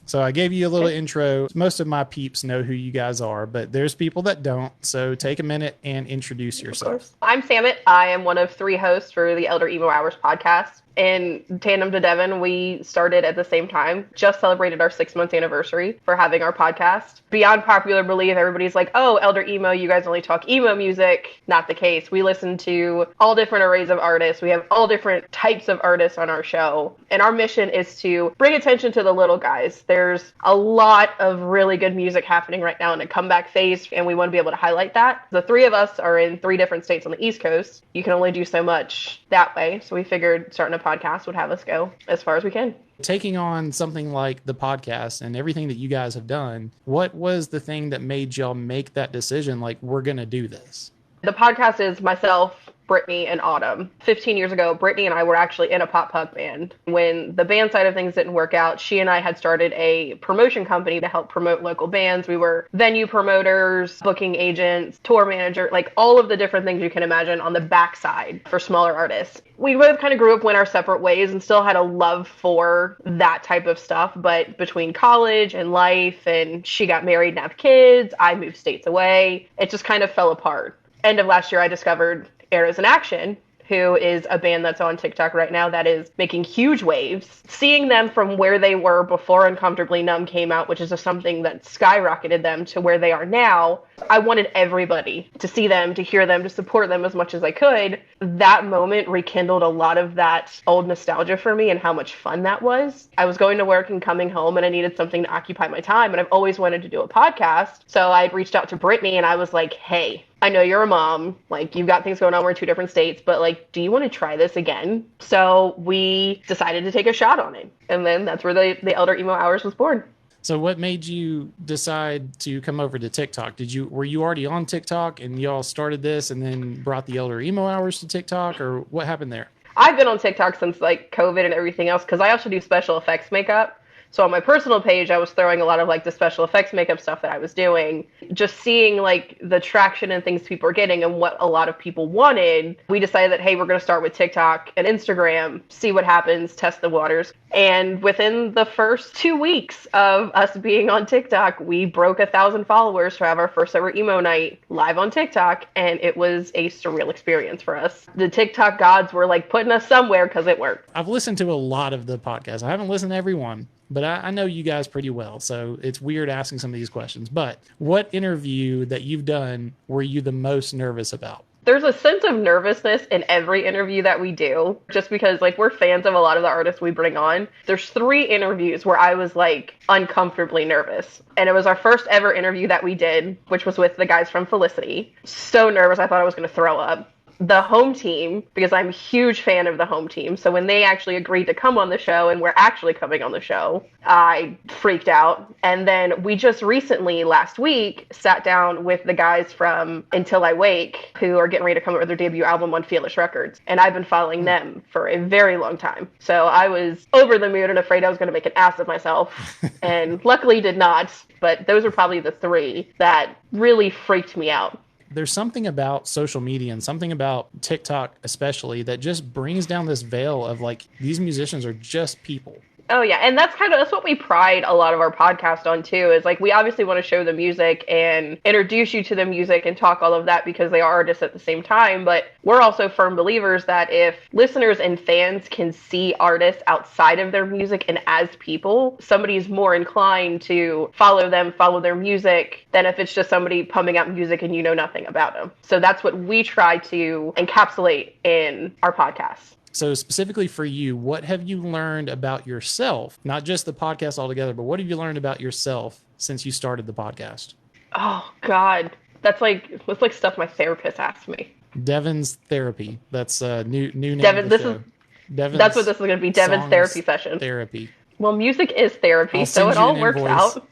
So I gave you a little intro. Most of my peeps know who you guys are, but there's people that don't. So take a minute and introduce yourself. I'm Samit. I am one of 3 hosts for the Elder Emo Hours podcast. In tandem to Devin, we started at the same time, just celebrated our 6-month anniversary for having our podcast. Beyond popular belief, everybody's like, oh, Elder Emo, you guys only talk emo music. Not the case. We listen to all different arrays of artists. We have all different types of artists on our show. And our mission is to bring attention to the little guys. There's a lot of really good music happening right now in a comeback phase, and we want to be able to highlight that. The 3 of us are in 3 different states on the East Coast. You can only do so much that way. So we figured starting a podcast would have us go as far as we can. Taking on something like the podcast and everything that you guys have done, what was the thing that made y'all make that decision, we're going to do this? The podcast is myself, Brittany, and Autumn. 15 years ago, Brittany and I were actually in a pop punk band. When the band side of things didn't work out, she and I had started a promotion company to help promote local bands. We were venue promoters, booking agents, tour manager, all of the different things you can imagine on the backside for smaller artists. We both kind of grew up, went our separate ways, and still had a love for that type of stuff. But between college and life, and she got married and have kids, I moved states away, it just kind of fell apart. End of last year, I discovered Arrows in Action, who is a band that's on TikTok right now that is making huge waves. Seeing them from where they were before Uncomfortably Numb came out, which is just something that skyrocketed them to where they are now, I wanted everybody to see them, to hear them, to support them as much as I could. That moment rekindled a lot of that old nostalgia for me and how much fun that was. I was going to work and coming home, and I needed something to occupy my time, and I've always wanted to do a podcast. So I reached out to Brittany, and I was like, hey, I know you're a mom, you've got things going on, we're in 2 different states, but do you want to try this again? So we decided to take a shot on it. And then that's where the Elder Emo Hours was born. So what made you decide to come over to TikTok? Were you already on TikTok and y'all started this and then brought the Elder Emo Hours to TikTok, or what happened there? I've been on TikTok since COVID and everything else, because I also do special effects makeup. So on my personal page, I was throwing a lot of the special effects makeup stuff that I was doing. Just seeing the traction and things people are getting and what a lot of people wanted, we decided that, hey, we're going to start with TikTok and Instagram, see what happens, test the waters. And within the first 2 weeks of us being on TikTok, we broke 1,000 followers to have our first ever emo night live on TikTok. And it was a surreal experience for us. The TikTok gods were putting us somewhere because it worked. I've listened to a lot of the podcasts. I haven't listened to every one, but I know you guys pretty well, so it's weird asking some of these questions. But what interview that you've done were you the most nervous about? There's a sense of nervousness in every interview that we do, just because we're fans of a lot of the artists we bring on. There's 3 interviews where I was uncomfortably nervous. And it was our first ever interview that we did, which was with the guys from Felicity. So nervous, I thought I was going to throw up. The home team, because I'm a huge fan of the home team. So when they actually agreed to come on the show and we're actually coming on the show, I freaked out. And then we just recently, last week, sat down with the guys from Until I Wake, who are getting ready to come out with their debut album on Fearless Records. And I've been following them for a very long time. So I was over the moon and afraid I was going to make an ass of myself. And luckily did not. But those are probably the 3 that really freaked me out. There's something about social media and something about TikTok especially that just brings down this veil of these musicians are just people. Oh yeah, and that's what we pride a lot of our podcast on too, is like we obviously want to show the music and introduce you to the music and talk all of that because they are artists at the same time, but we're also firm believers that if listeners and fans can see artists outside of their music and as people, somebody's more inclined to follow them, follow their music, than if it's just somebody pumping out music and you know nothing about them. So that's what we try to encapsulate in our podcast. So specifically for you, what have you learned about yourself? Not just the podcast altogether, but what have you learned about yourself since you started the podcast? Oh God, that's like stuff my therapist asked me. Devin's therapy. That's a new name. Devin, of the show. Devin's that's what this is going to be. Devin's songs therapy session. Therapy. Well, music is therapy, I'll so send it you all an works invoice. out.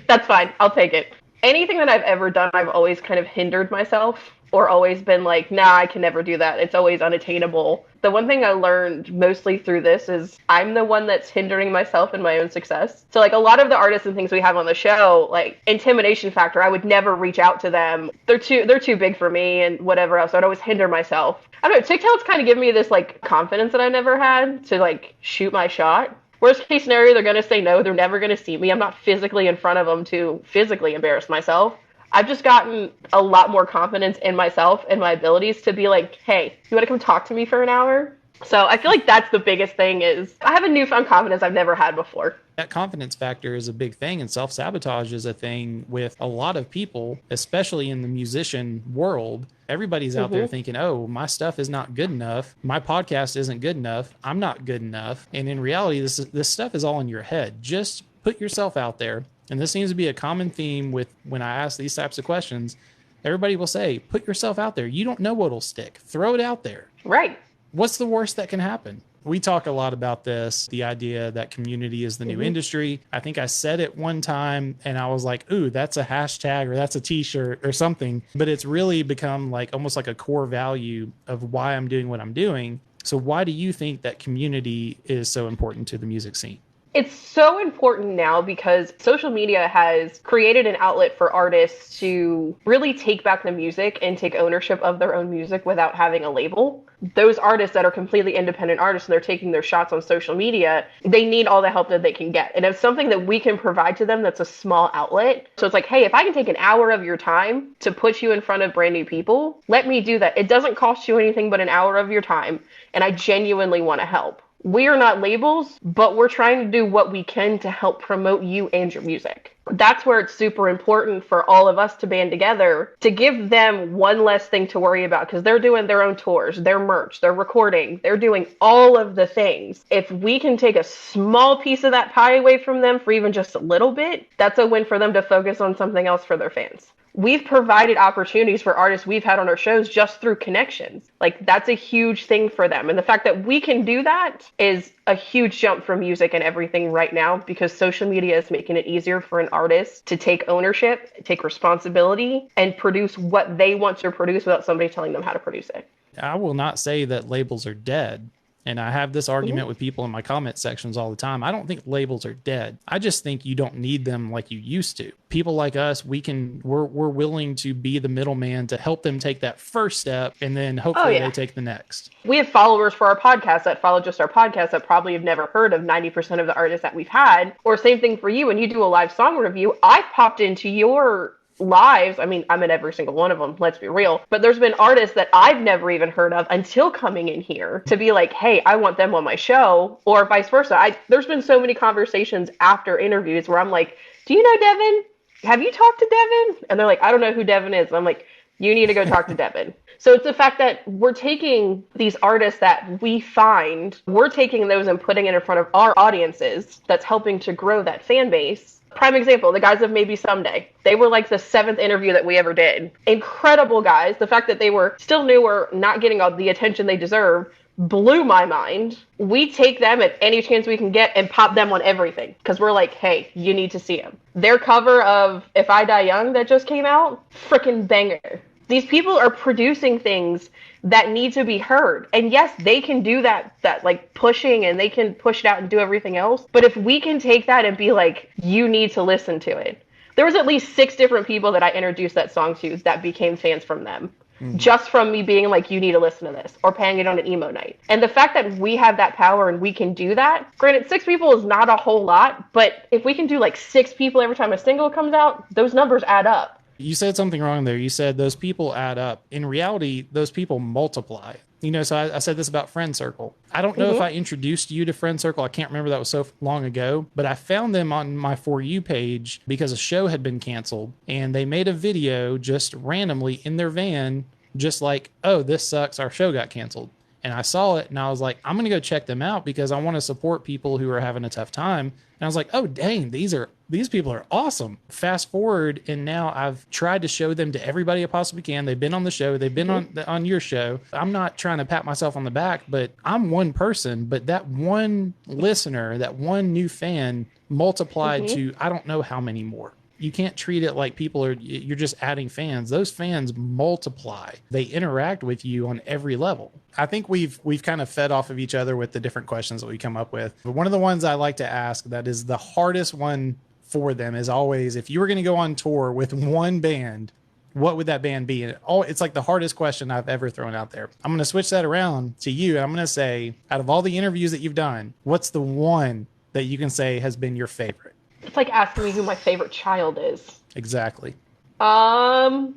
That's fine. I'll take it. Anything that I've ever done, I've always kind of hindered myself or always been like, nah, I can never do that. It's always unattainable. The one thing I learned mostly through this is I'm the one that's hindering myself in my own success. So like a lot of the artists and things we have on the show, like intimidation factor, I would never reach out to them. They're too big for me and whatever else. So I'd always hinder myself. I don't know, TikTok's kind of given me this like confidence that I never had to like shoot my shot. Worst case scenario, they're going to say no. They're never going to see me. I'm not physically in front of them to physically embarrass myself. I've just gotten a lot more confidence in myself and my abilities to be like, hey, you want to come talk to me for an hour? So I feel like that's the biggest thing is I have a newfound confidence I've never had before. That confidence factor is a big thing, and self-sabotage is a thing with a lot of people, especially in the musician world. Everybody's out there thinking, oh, my stuff is not good enough. My podcast isn't good enough. I'm not good enough. And in reality, this stuff is all in your head. Just put yourself out there. And this seems to be a common theme with when I ask these types of questions. Everybody will say, put yourself out there. You don't know what'll stick. Throw it out there. Right. What's the worst that can happen? We talk a lot about this, the idea that community is the new industry. I think I said it one time and I was like, ooh, that's a hashtag or that's a t-shirt or something. But it's really become like almost like a core value of why I'm doing what I'm doing. So why do you think that community is so important to the music scene? It's so important now because social media has created an outlet for artists to really take back the music and take ownership of their own music without having a label. Those artists that are completely independent artists and they're taking their shots on social media, they need all the help that they can get. And it's something that we can provide to them that's a small outlet. So it's like, hey, if I can take an hour of your time to put you in front of brand new people, let me do that. It doesn't cost you anything but an hour of your time. And I genuinely want to help. We are not labels, but we're trying to do what we can to help promote you and your music. That's where it's super important for all of us to band together to give them one less thing to worry about because they're doing their own tours, their merch, they're recording, they're doing all of the things. If we can take a small piece of that pie away from them for even just a little bit, that's a win for them to focus on something else for their fans. We've provided opportunities for artists we've had on our shows just through connections. Like, that's a huge thing for them. And the fact that we can do that is a huge jump for music and everything right now because social media is making it easier for an artist to take ownership, take responsibility, and produce what they want to produce without somebody telling them how to produce it. I will not say that labels are dead. And I have this argument with people in my comment sections all the time. I don't think labels are dead. I just think you don't need them like you used to. People like us, we're willing to be the middleman to help them take that first step, and then hopefully they take the next. We have followers for our podcast that follow just our podcast that probably have never heard of 90% of the artists that we've had. Or same thing for you. When you do a live song review, I've popped into your lives. I mean, I'm in every single one of them, let's be real. But there's been artists that I've never even heard of until coming in here to be like, hey, I want them on my show, or vice versa. There's been so many conversations after interviews where I'm like, do you know Devin? Have you talked to Devin? And they're like, I don't know who Devin is. And I'm like, you need to go talk to Devin. So it's the fact that we're taking these artists that we find, we're taking those and putting it in front of our audiences that's helping to grow that fan base. Prime example, the guys of Maybe Someday. They were like the 7th interview that we ever did. Incredible guys. The fact that they were still new or not getting all the attention they deserve blew my mind. We take them at any chance we can get and pop them on everything because we're like, hey, you need to see them. Their cover of If I Die Young that just came out, freaking banger. These people are producing things that need to be heard. And yes, they can do that like pushing and they can push it out and do everything else. But if we can take that and be like, you need to listen to it. There was at least 6 different people that I introduced that song to that became fans from them. just from me being like, you need to listen to this, or paying it on an emo night. And the fact that we have that power and we can do that, granted, 6 people is not a whole lot, but if we can do like 6 people every time a single comes out, those numbers add up. You said something wrong there. You said those people add up. In reality, those people multiply. You know, so I said this about Friend Circle. I don't know if I introduced you to Friend Circle. I can't remember. That was so long ago. But I found them on my For You page because a show had been canceled. And they made a video just randomly in their van, just like, oh, this sucks. Our show got canceled. And I saw it and I was like, I'm going to go check them out because I want to support people who are having a tough time. And I was like, oh, dang, these people are awesome. Fast forward, and now I've tried to show them to everybody I possibly can. They've been on the show. They've been on your show. I'm not trying to pat myself on the back, but I'm one person. But that one listener, that one new fan multiplied to I don't know how many more. You can't treat it like you're just adding fans. Those fans multiply. They interact with you on every level. I think we've kind of fed off of each other with the different questions that we come up with. But one of the ones I like to ask that is the hardest one for them is always, if you were going to go on tour with one band, what would that band be? And it's like the hardest question I've ever thrown out there. I'm going to switch that around to you. And I'm going to say, out of all the interviews that you've done, what's the one that you can say has been your favorite? It's like asking me who my favorite child is. Exactly. So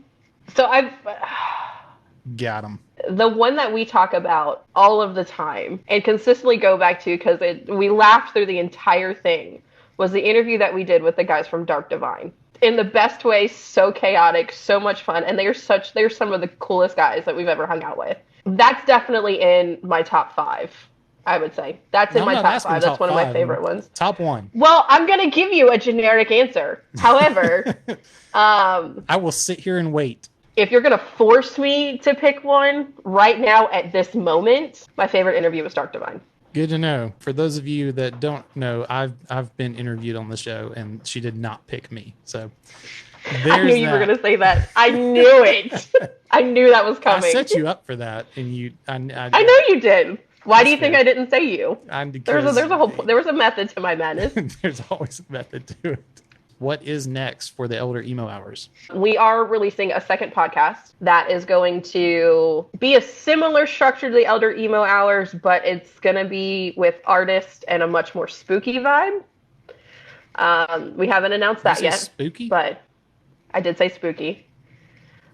I've got him. The one that we talk about all of the time and consistently go back to because we laughed through the entire thing was the interview that we did with the guys from Dark Divine. In the best way, so chaotic, so much fun, and they're some of the coolest guys that we've ever hung out with. That's definitely in my top 5. I would say. That's in my top 5. That's one of my favorite ones. Top 1. Well, I'm going to give you a generic answer. However, I will sit here and wait. If you're going to force me to pick one right now at this moment, my favorite interview was Dark Divine. Good to know. For those of you that don't know, I've been interviewed on the show and she did not pick me. So I knew you were going to say that. I knew it. I knew that was coming. I set you up for that, and I know you did. Why do you think I didn't say you? There was a method to my madness. There's always a method to it. What is next for the Elder Emo Hours? We are releasing a second podcast that is going to be a similar structure to the Elder Emo Hours, but it's going to be with artists and a much more spooky vibe. We haven't announced that yet. Spooky? But I did say spooky.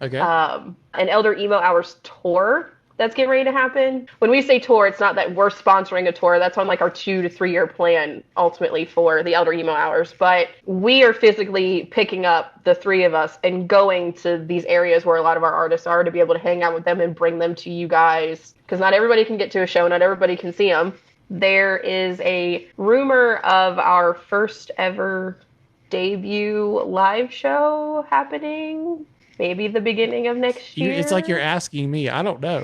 Okay. An Elder Emo Hours tour that's getting ready to happen. When we say tour, it's not that we're sponsoring a tour. That's on like our 2 to 3 year plan ultimately for the Elder Emo Hours. But we are physically picking up the 3 of us and going to these areas where a lot of our artists are to be able to hang out with them and bring them to you guys. Because not everybody can get to a show. Not everybody can see them. There is a rumor of our first ever debut live show happening. Maybe the beginning of next year. It's like you're asking me. I don't know.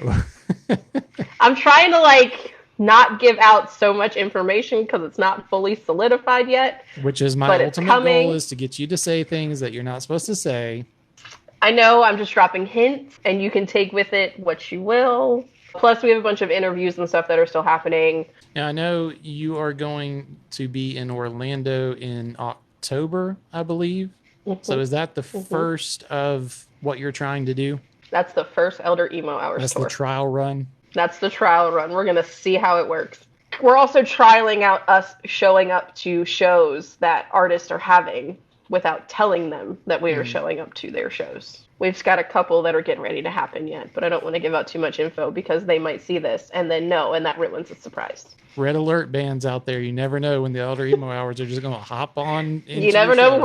I'm trying to not give out so much information because it's not fully solidified yet. Which is my ultimate goal, is to get you to say things that you're not supposed to say. I know, I'm just dropping hints, and you can take with it what you will. Plus, we have a bunch of interviews and stuff that are still happening. Now, I know you are going to be in Orlando in October, I believe. So is that the first of what you're trying to do? That's the first Elder Emo Hours That's tour. the trial run? That's the trial run. We're going to see how it works. We're also trialing out us showing up to shows that artists are having without telling them that we are showing up to their shows. We've got a couple that are getting ready to happen yet, but I don't want to give out too much info because they might see this and then know, and that ruins the surprise. Red alert bands out there. You never know when the Elder Emo Hours are just going to hop on. You never know.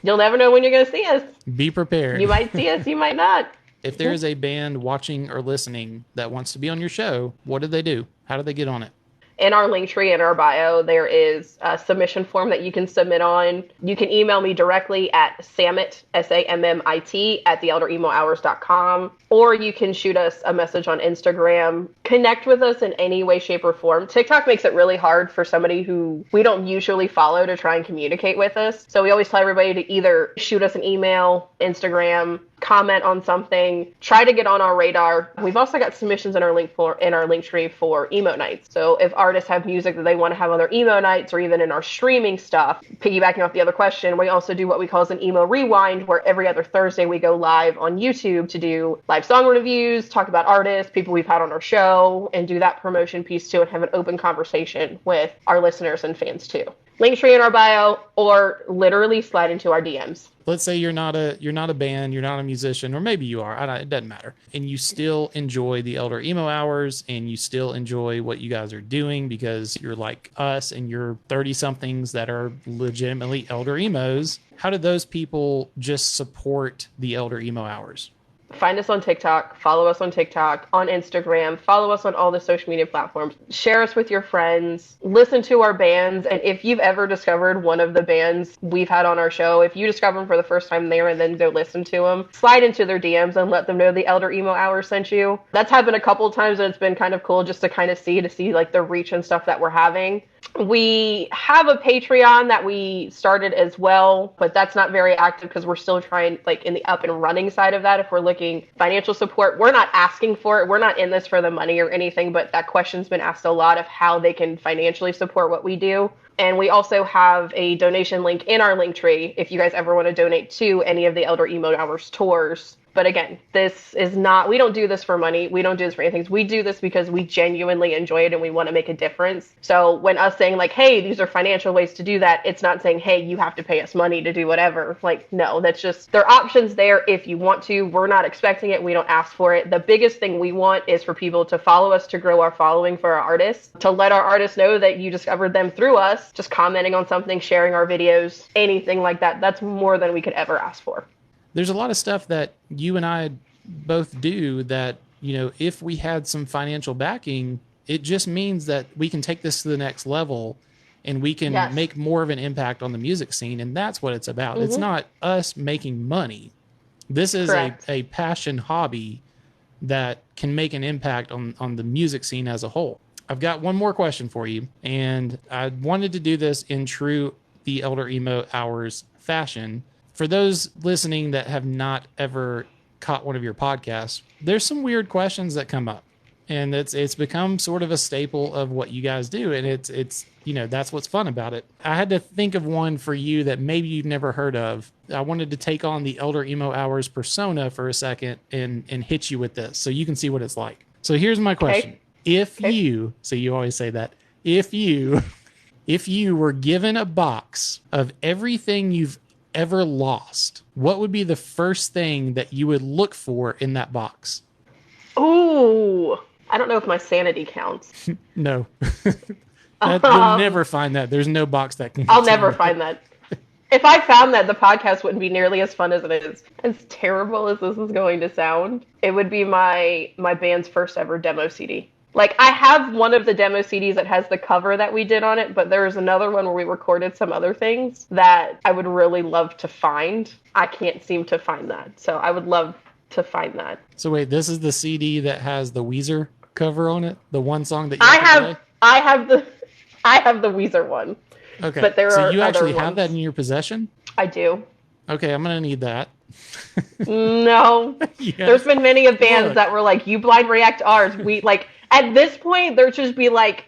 You'll never know when you're going to see us. Be prepared. You might see us, you might not. If there is a band watching or listening that wants to be on your show, what do they do? How do they get on it? In our link tree in our bio, there is a submission form that you can submit on. You can email me directly at sammit, SAMMIT, at theelderemohours.com, or you can shoot us a message on Instagram. Connect with us in any way, shape, or form. TikTok makes it really hard for somebody who we don't usually follow to try and communicate with us. So we always tell everybody to either shoot us an email, Instagram, comment on something, try to get on our radar. We've also got submissions in our link tree for emo nights. So if artists have music that they want to have on their emo nights or even in our streaming stuff. Piggybacking off the other question, we also do what we call an emo rewind, where every other Thursday we go live on YouTube to do live song reviews, talk about artists, people we've had on our show, and do that promotion piece too, and have an open conversation with our listeners and fans too. Linktree in our bio, or literally slide into our DMs. Let's say you're not a band, you're not a musician, or maybe you are. It doesn't matter. And you still enjoy the Elder Emo Hours, and you still enjoy what you guys are doing because you're like us and you're 30-somethings that are legitimately Elder Emos. How do those people just support the Elder Emo Hours? Find us on TikTok, follow us on TikTok, on Instagram, follow us on all the social media platforms, share us with your friends, listen to our bands, and if you've ever discovered one of the bands we've had on our show, if you discover them for the first time there and then go listen to them, slide into their DMs and let them know the Elder Emo Hour sent you. That's happened a couple of times, and it's been kind of cool just to see like the reach and stuff that we're having. We have a Patreon that we started as well, but that's not very active because we're still trying, like, in the up and running side of that. If we're looking financial support, we're not asking for it. We're not in this for the money or anything, but that question's been asked a lot of how they can financially support what we do. And we also have a donation link in our Linktree if you guys ever want to donate to any of the Elder Emo Hours tours. But again, this is not, we don't do this for money. We don't do this for anything. We do this because we genuinely enjoy it and we want to make a difference. So when us saying like, hey, these are financial ways to do that, it's not saying, hey, you have to pay us money to do whatever. Like, no, that's just, there are options there if you want to. We're not expecting it. We don't ask for it. The biggest thing we want is for people to follow us, to grow our following for our artists, to let our artists know that you discovered them through us, just commenting on something, sharing our videos, anything like that. That's more than we could ever ask for. There's a lot of stuff that you and I both do that, you know, if we had some financial backing, it just means that we can take this to the next level and we can make more of an impact on the music scene. And that's what it's about. Mm-hmm. It's not us making money. This is a passion hobby that can make an impact on the music scene as a whole. I've got one more question for you, and I wanted to do this in true the Elder Emo Hours fashion. For those listening that have not ever caught one of your podcasts, there's some weird questions that come up, and it's become sort of a staple of what you guys do. And it's, you know, that's what's fun about it. I had to think of one for you that maybe you've never heard of. I wanted to take on the Elder Emo Hours persona for a second and hit you with this so you can see what it's like. So here's my question. So you always say that, if you were given a box of everything you've ever lost, what would be the first thing that you would look for in that box? Ooh, I don't know if my sanity counts. No. You'll never find that. There's no box that can. I'll never find that. If I found that, the podcast wouldn't be nearly as fun as it is. As terrible as this is going to sound, it would be my band's first ever demo CD. Like, I have one of the demo CDs that has the cover that we did on it, but there's another one where we recorded some other things that I would really love to find. I can't seem to find that, so I would love to find that. So wait, this is the CD that has the Weezer cover on it? The one song that you I have the Weezer one. Okay, but there so are you actually other have that in your possession? I do. Okay, I'm going to need that. No. Yes. There's been many of bands that were like, you blind react ours. We, like, at this point, there'd just be like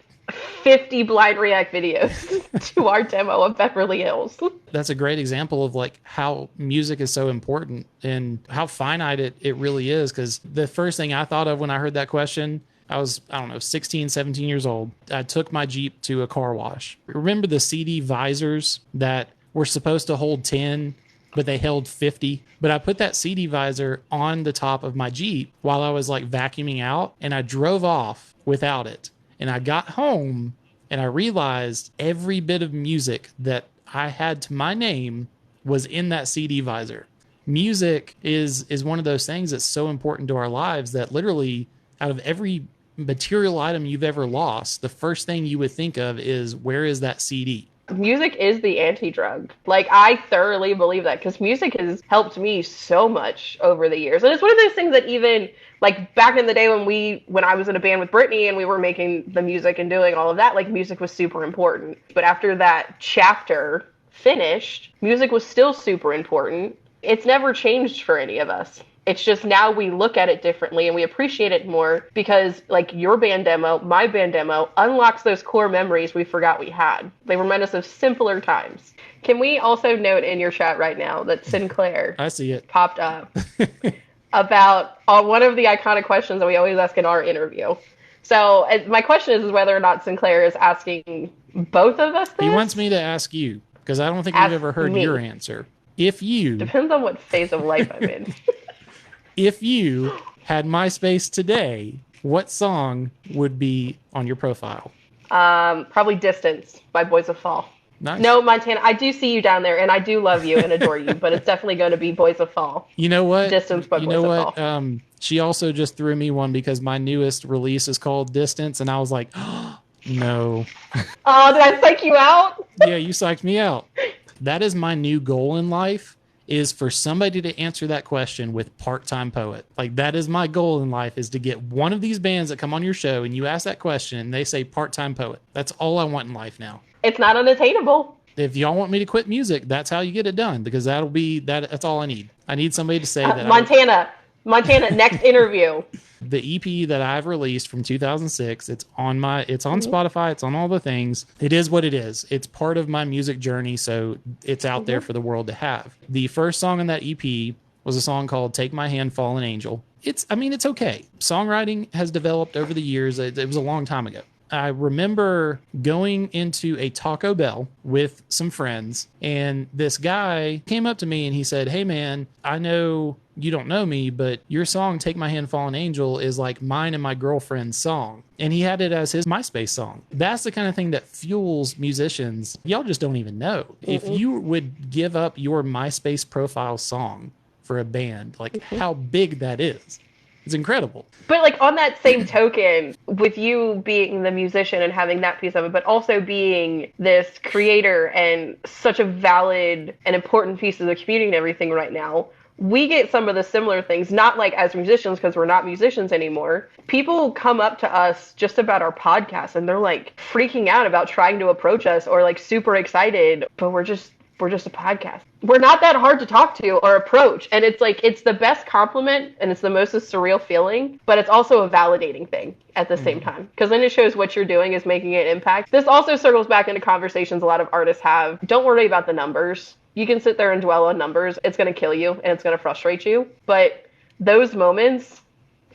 50 blind react videos to our demo of Beverly Hills. That's a great example of like how music is so important and how finite it really is. Because the first thing I thought of when I heard that question, I was, 16, 17 years old. I took my Jeep to a car wash. Remember the CD visors that were supposed to hold 10, but they held 50? But I put that CD visor on the top of my Jeep while I was like vacuuming out, and I drove off without it. And I got home and I realized every bit of music that I had to my name was in that CD visor. Music is one of those things that's so important to our lives that literally out of every material item you've ever lost, the first thing you would think of is, where is that CD? Music is the anti-drug. Like, I thoroughly believe that, because music has helped me so much over the years. And it's one of those things that even, like, back in the day when I was in a band with Brittany and we were making the music and doing all of that, like, music was super important. But after that chapter finished, music was still super important. It's never changed for any of us. It's just now we look at it differently and we appreciate it more because like your band demo, my band demo unlocks those core memories we forgot we had. They remind us of simpler times. Can we also note in your chat right now that Sinclair I see it. popped up about one of the iconic questions that we always ask in our interview. So my question is whether or not Sinclair is asking both of us this. He wants me to ask you, because I don't think Ask we've ever heard me. your answer. If you Depends on what phase of life I'm in. if you had MySpace today, what song would be on your profile? Probably Distance by Boys of Fall. Nice. No, Montana, I do see you down there, and I do love you and adore you, but it's definitely going to be Boys of Fall. You know what? Distance by you Boys know of what? Fall. She also just threw me one because my newest release is called Distance, and I was like, oh, no. Oh, did I psych you out? Yeah, you psyched me out. That is my new goal in life, is for somebody to answer that question with part-time poet. Like, that is my goal in life, is to get one of these bands that come on your show and you ask that question and they say part-time poet. That's all I want in life now. It's not unattainable. If y'all want me to quit music, that's how you get it done, because that's all I need. I need somebody to say that. Montana, next interview. The EP that I've released from 2006, it's on Spotify, it's on all the things. It is what it is. It's part of my music journey, so it's out there for the world to have. The first song on that EP was a song called Take My Hand, Fallen Angel. It's okay. Songwriting has developed over the years. It was a long time ago. I remember going into a Taco Bell with some friends, and this guy came up to me and he said, "Hey man, I know you don't know me, but your song, Take My Hand, Fallen Angel, is like mine and my girlfriend's song." And he had it as his MySpace song. That's the kind of thing that fuels musicians. Y'all just don't even know. If you would give up your MySpace profile song for a band, like how big that is. It's incredible. But like on that same token, with you being the musician and having that piece of it, but also being this creator and such a valid and important piece of the community and everything right now, we get some of the similar things, not like as musicians because we're not musicians anymore. People come up to us just about our podcast and they're like freaking out about trying to approach us or like super excited, but we're just a podcast. We're not that hard to talk to or approach. And it's like, it's the best compliment and it's the most surreal feeling, but it's also a validating thing at the same time. Because then it shows what you're doing is making an impact. This also circles back into conversations a lot of artists have. Don't worry about the numbers. You can sit there and dwell on numbers. It's going to kill you and it's going to frustrate you. But those moments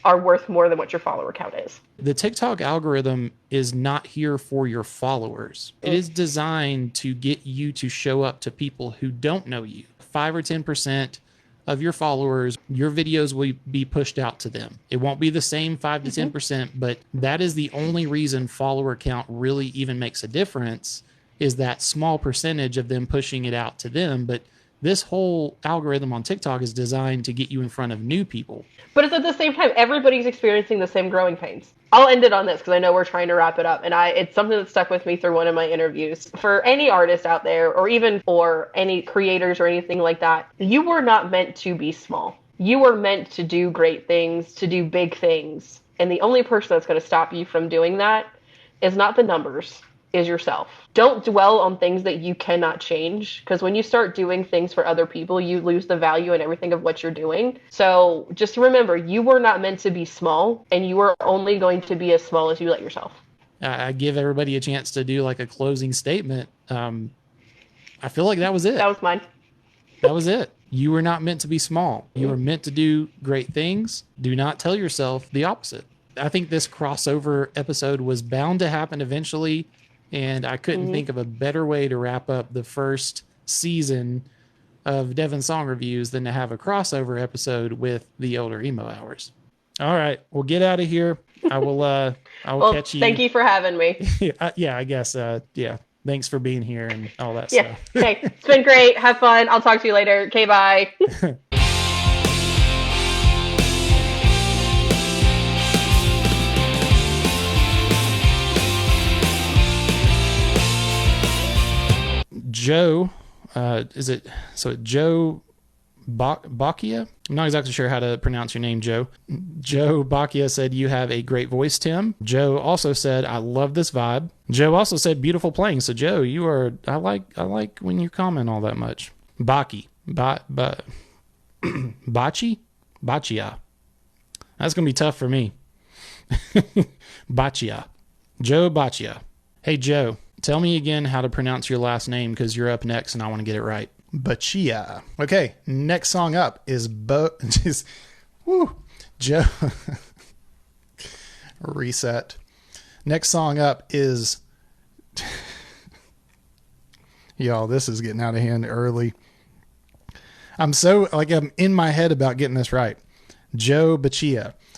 are worth more than what your follower count is. The TikTok algorithm is not here for your followers. It is designed to get you to show up to people who don't know you. 5 or 10% of your followers, your videos will be pushed out to them. It won't be the same 5 to 10%, but that is the only reason follower count really even makes a difference, is that small percentage of them pushing it out to them. But this whole algorithm on TikTok is designed to get you in front of new people. But it's at the same time, everybody's experiencing the same growing pains. I'll end it on this because I know we're trying to wrap it up. And it's something that stuck with me through one of my interviews. For any artist out there, or even for any creators or anything like that, you were not meant to be small. You were meant to do great things, to do big things. And the only person that's going to stop you from doing that is not the numbers, is yourself. Don't dwell on things that you cannot change, because when you start doing things for other people, you lose the value and everything of what you're doing. So just remember, you were not meant to be small, and you are only going to be as small as you let yourself. I give everybody a chance to do like a closing statement. I feel like that was it. That was mine. That was it. You were not meant to be small. You were meant to do great things. Do not tell yourself the opposite. I think this crossover episode was bound to happen eventually. And I couldn't think of a better way to wrap up the first season of Devin Song Reviews than to have a crossover episode with the Elder Emo Hours. All right, we'll get out of here. I will catch you. Thank you for having me. I guess. Thanks for being here and all that Yeah. stuff. Okay. It's been great. Have fun. I'll talk to you later. Okay, bye. Joe, Joe Boccia? I'm not exactly sure how to pronounce your name, Joe. Joe Boccia said, "You have a great voice, Tim." Joe also said, "I love this vibe." Joe also said, "Beautiful playing." So Joe, I like when you comment all that much. Bocci. Bocci? Boccia. That's going to be tough for me. Boccia. Joe Boccia. Hey, Joe, tell me again how to pronounce your last name because you're up next and I want to get it right. Boccia. Okay, next song up is Joe. Reset. Next song up is... Y'all, this is getting out of hand early. I'm in my head about getting this right. Joe Boccia.